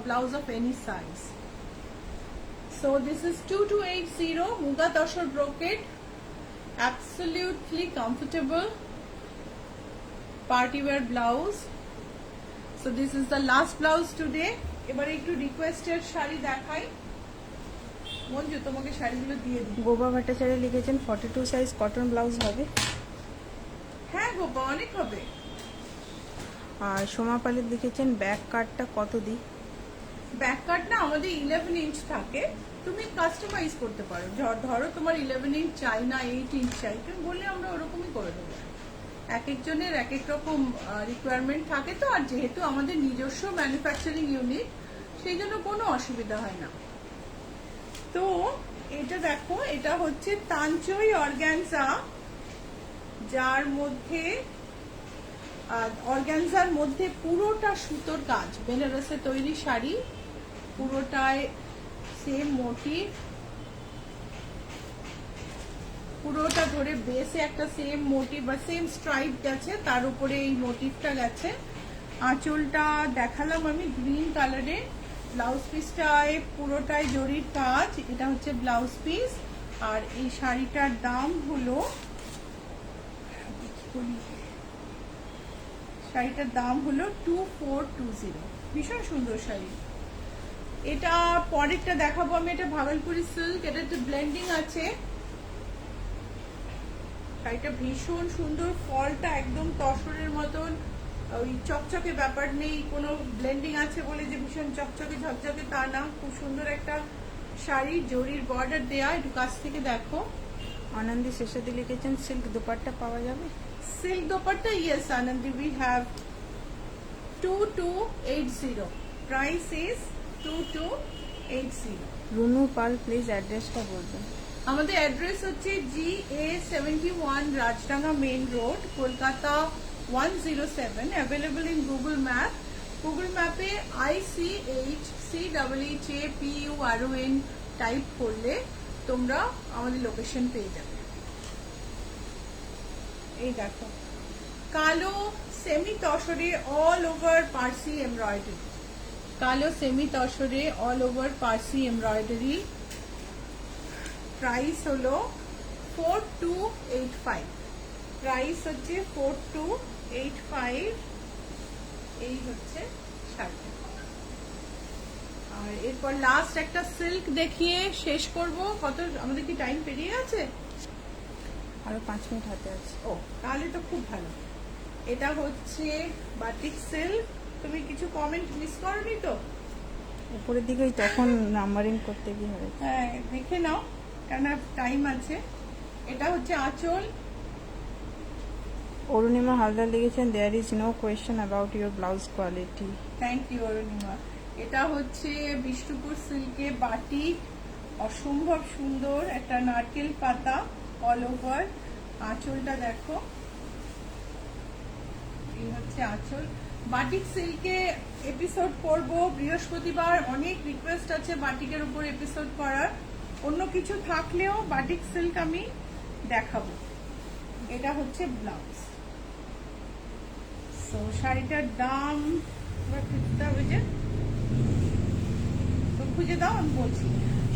blouse of any size. So this is 2280 muga tussar brocade, absolutely comfortable party wear blouse. So this is the last blouse today. এবারে একটু requested sari দেখাই। মঞ্জু, তোমাকে শাড়িগুলো দিয়ে দিই। গোপা ভট্টাচার্য লিখেছেন 42 সাইজ কটন ব্লাউজ হবে। হ্যাঁ গোপা, অনেক হবে। আর সোমা পালিত লিখেছেন ব্যাক কাটটা কত দিই? ব্যাক কাট না আমাদের 11 ইঞ্চ থাকে, তুমি কাস্টমাইজ করতে পারো। ধরো তোমার 11 ইঞ্চ চাই না, 8 ইঞ্চ চাই, তুমি বললে আমরা ওরকমই করে দেবো। এক একজনের এক এক রকম রিকোয়ারমেন্ট থাকে তো, আর যেহেতু আমাদের নিজস্ব ম্যানুফ্যাকচারিং ইউনিট, সেই জন্য কোনো অসুবিধা হয় না। তো এটা দেখো, এটা হচ্ছে তাঞ্চই অর্গানজা, যার মধ্যে অর্গানজার মধ্যে পুরোটা সুতোর কাজ, বেনারসে তৈরি শাড়ি, পুরোটায় সেম মোটিভ, পুরোটা ধরে বেসে একটা সেম মোটিভ বা সেম স্ট্রাইপ গেছে, তার উপরে এই মোটিভটা গেছে। আঁচলটা দেখালাম আমি গ্রিন কালারে, ব্লাউজ পিসটায় পুরোটাই জরির কাজ, এটা হচ্ছে ব্লাউজ পিস। আর এই শাড়িটার দাম হলো, শাড়িটার দাম হলো 2420। ভীষণ সুন্দর শাড়ি। এটা পরেরটা দেখাবো আমি, এটা ভাগলপুরি সিল্ক, এটা একটু ব্লেন্ডিং আছে। শাড়িটা ভীষণ সুন্দর, ফলটা একদম তসরের মতন, ওই চকচকে ব্যাপার নেই, কোনো ব্লেন্ডিং আছে বলে যে ভীষণ চকচকে ঝকঝকে তা না, খুব সুন্দর একটা শাড়ি, জরির বর্ডার দেয়া। একটু কাছ থেকে দেখো। আনন্দি শেষাদি লিখেছেন সিল্ক দুপাট্টা পাওয়া যাবে? Silk dupatta, yes Anandi, we have 2280. Price is 2280. Runu Pal please অ্যাড্রেসটা বলবেন। আমাদের অ্যাড্রেস হচ্ছে GA71 Rajdanga main road, Kolkata 107। Available in Google map. গুগল ম্যাপে ICHCHAPURON টাইপ করলে তোমরা আমাদের লোকেশন পেয়ে যাবে। এই দেখো, কালো সেমি তসরে অল ওভার পার্সি এমব্রয়ডারি, কালো সেমি তসরে all over Parsi embroidery. Price হলো 4285। প্রাইস হচ্ছে 4285। এই হচ্ছে শাড়ি। আর এরপর লাস্ট একটা সিল্ক দেখিয়ে শেষ করব। কত আমাদের কি টাইম পেরিয়ে গেছে? আরো 5 মিনিট হাতে আছে। ও, তাহলে তো খুব ভালো। এটা হচ্ছে বাটিক সিল্ক। তুমি কিছু কমেন্ট মিস করনি তো? উপরের দিকেই তখন নাম্বারিং করতে গিয়ে হয়। হ্যাঁ, দেখে নাও, কেন টাইম আছে। এটা হচ্ছে আঁচল। অরুণিমা হালদার লিখেছেন there is no question about your blouse quality. Thank you Arunima. এটা হচ্ছে বিষ্ণুপুর সিল্কে বাটিক, অসম্ভব সুন্দর একটা নারকেল পাতা অল ওভার। আঁচলটা দেখো, এই হচ্ছে আঁচল। বাটিক সিল্কে এপিসোড করব বৃহস্পতিবার। অনেক রিকোয়েস্ট আছে বাটিকের উপর এপিসোড করার, অন্য কিছু থাকলেও বাটিক সিল্ক আমি দেখাবো। এটা হচ্ছে ব্লাউজ। সো শাড়িটার দাম খুঁজতে হবে, যে তো খুঁজে দাও, আমি বলছি।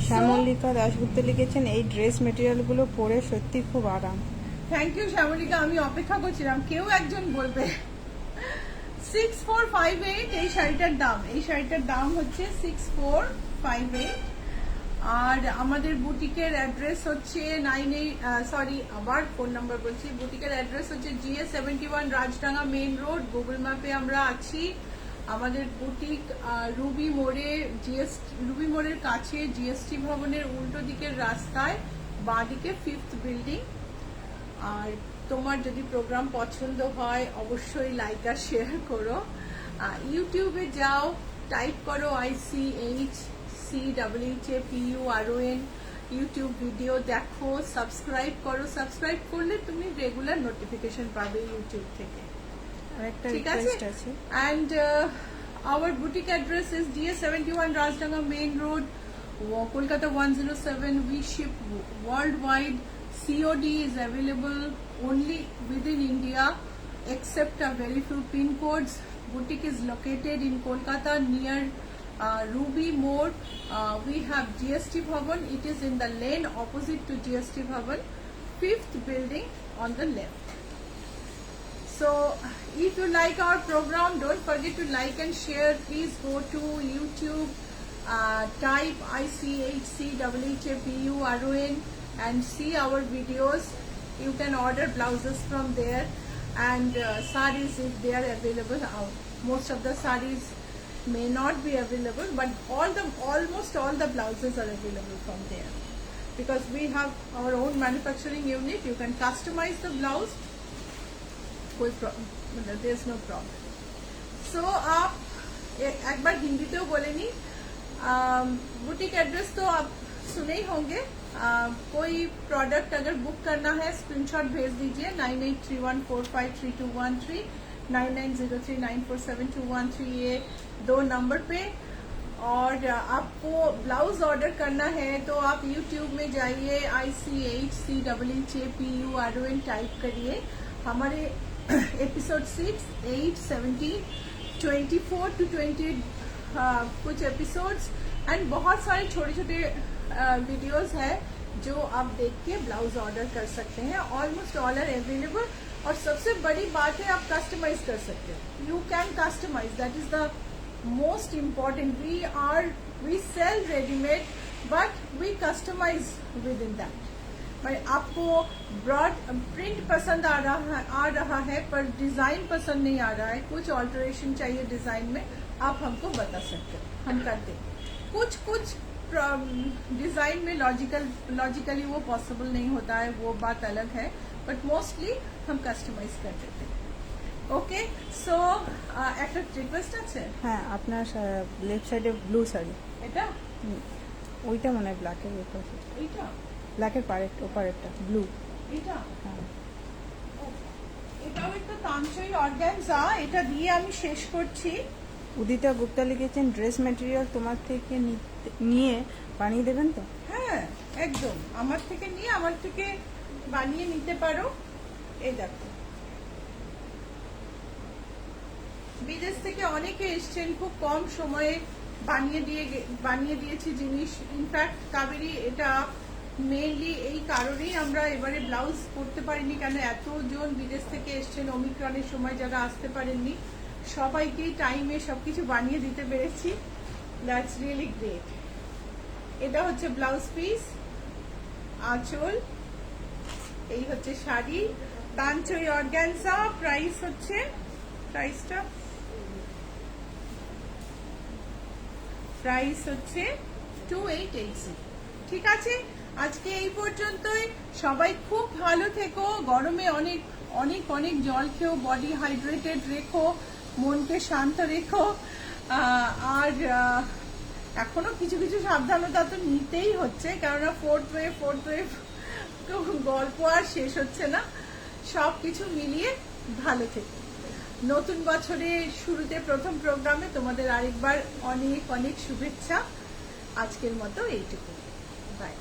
শ্যামলিকা দাশগুপ্ত লিখেছেন এই ড্রেস মেটেরিয়ালগুলো পরে সত্যি খুব আরাম। থ্যাংক ইউ শ্যামলিকা, আমি অপেক্ষা করছিলাম কেউ একজন বলবে। 6458 এই শাড়িটার দাম, এই শাড়িটার দাম হচ্ছে 6458। আর আমাদের বুটিকের অ্যাড্রেস হচ্ছে 98 আবার ফোন নাম্বার বলছি, বুটিকের অ্যাড্রেস হচ্ছে GA71 Rajdanga main road. Google ম্যাপে আমরা আছি। আমাদের বুটিক রুবি মোড়ের কাছে জিএসটি ভবনের উল্টো দিকের রাস্তায় বাঁদিকে 5th বিল্ডিং। আর তোমার যদি প্রোগ্রাম পছন্দ হয় অবশ্যই লাইক আর শেয়ার করো। ইউটিউবে যাও, টাইপ করো ICHCWHAPURON, ইউটিউব ভিডিও দেখো, সাবস্ক্রাইব করো। সাবস্ক্রাইব করলে তুমি রেগুলার নোটিফিকেশন পাবে ইউটিউব থেকে। আরেকটা ঠিক আছে? রিকোয়েস্ট আছে। And our boutique address is GA71 Rajdanga Main Road, Kolkata 107. We ship worldwide. COD is available only within India, except a very few pin codes. Boutique is located in Kolkata near Ruby Mode. We have GST Bhavan. It is in the lane opposite to GST Bhavan, 5th building on the left. So if you like our program, don't forget to like and share. Please go to YouTube, type ICHCWHAPURON and see our videos. You can order blouses from there, and sarees if they are available. Most of the sarees may not be available, but almost all the blouses are available from there, because we have our own manufacturing unit. You can customize the blouse. There's no problem. So आप एक बार हिंदी तो बोले नहीं, boutique address तो आप सुने ही होंगे। कोई प्रोडक्ट अगर बुक करना है स्क्रीनशॉट भेज दीजिए 9831453213, 9903947213, ये 2 नंबर पे। और आपको ब्लाउज ऑर्डर करना है तो आप YouTube में जाइए, ICHCWHAPURON टाइप करिए। हमारे एपिसोड 6, 8, 17, 24 to 28 कुछ एपिसोड्स एंड बहुत सारे छोटे छोटे वीडियोस है जो आप देख के ब्लाउज ऑर्डर कर सकते हैं। Almost all are available. और सबसे बड़ी बात है आप कस्टमाइज कर सकते हो। You can customize, that is the most important. We sell readymade but we customize with in that. आपको ब्रॉड प्रिंट पसंद आ रहा है पर डिजाइन पसंद नहीं आ रहा है, कुछ ऑल्टरेशन चाहिए डिजाइन में, आप हमको बता सकते हो, हम करते हैं। कुछ डिजाइन में लॉजिकली वो पॉसिबल नहीं होता है, वो बात अलग है, बट मोस्टली हम कस्टमाइज कर देते हैं। ওকে, সো একটা রিকোয়েস্ট আছে। হ্যাঁ, আপনার লেফট সাইডে ব্লু শাড়ি, এটা ওইটা মনে হয় ব্ল্যাকের উপর, এইটা ব্ল্যাকের ওপারেরটা ব্লু। এটা হ্যাঁ, এটাও একটা তানচই অর্গানজা। এটা দিয়ে আমি শেষ করছি। উদিতা গুপ্তা লিখেছেন, ড্রেস ম্যাটেরিয়াল তোমার থেকে নিয়ে বানিয়ে দেবেন তো? হ্যাঁ, একদম আমার থেকে নিয়ে আমার থেকে বানিয়ে নিতে পারো। এই দেখো, বিদেশ থেকে অনেকে এসছেন, খুব কম সময়ে বানিয়ে দিয়েছি জিনিস। ইনফ্যাক্ট কাবেরী, এটা মেইনলি এই কারণেই আমরা এবারে ব্লাউজ করতে পারিনি, কেন এতজন বিদেশ থেকে এসছেন ওমিক্রনের সময়, যারা আসতে পারেননি সবাইকেই টাইমে সবকিছু বানিয়ে দিতে পেরেছি। That's really great. এটা হচ্ছে ব্লাউজ পিস, আঁচল, এই হচ্ছে শাড়ি, তানচই অর্গানজা। প্রাইস হচ্ছে 2880। ঠিক আছে, আজকে এই পর্যন্তই। সবাই খুব ভালো থেকো। গরমে অনেক অনেক অনেক জল খেও, বডি হাইড্রেটেড রেখো, মনকে শান্ত রেখো। আর এখনো কিছু কিছু সাবধানতা তো নিতেই হচ্ছে, কেননা ফোর্থ ওয়েভ গল্প আর শেষ হচ্ছে না। সব কিছু মিলিয়ে ভালো থেকো। নতুন বছরের শুরুতে প্রথম প্রোগ্রামে তোমাদের আরেকবার অনেক অনেক শুভেচ্ছা। আজকের মতো এইটুকু, বাই।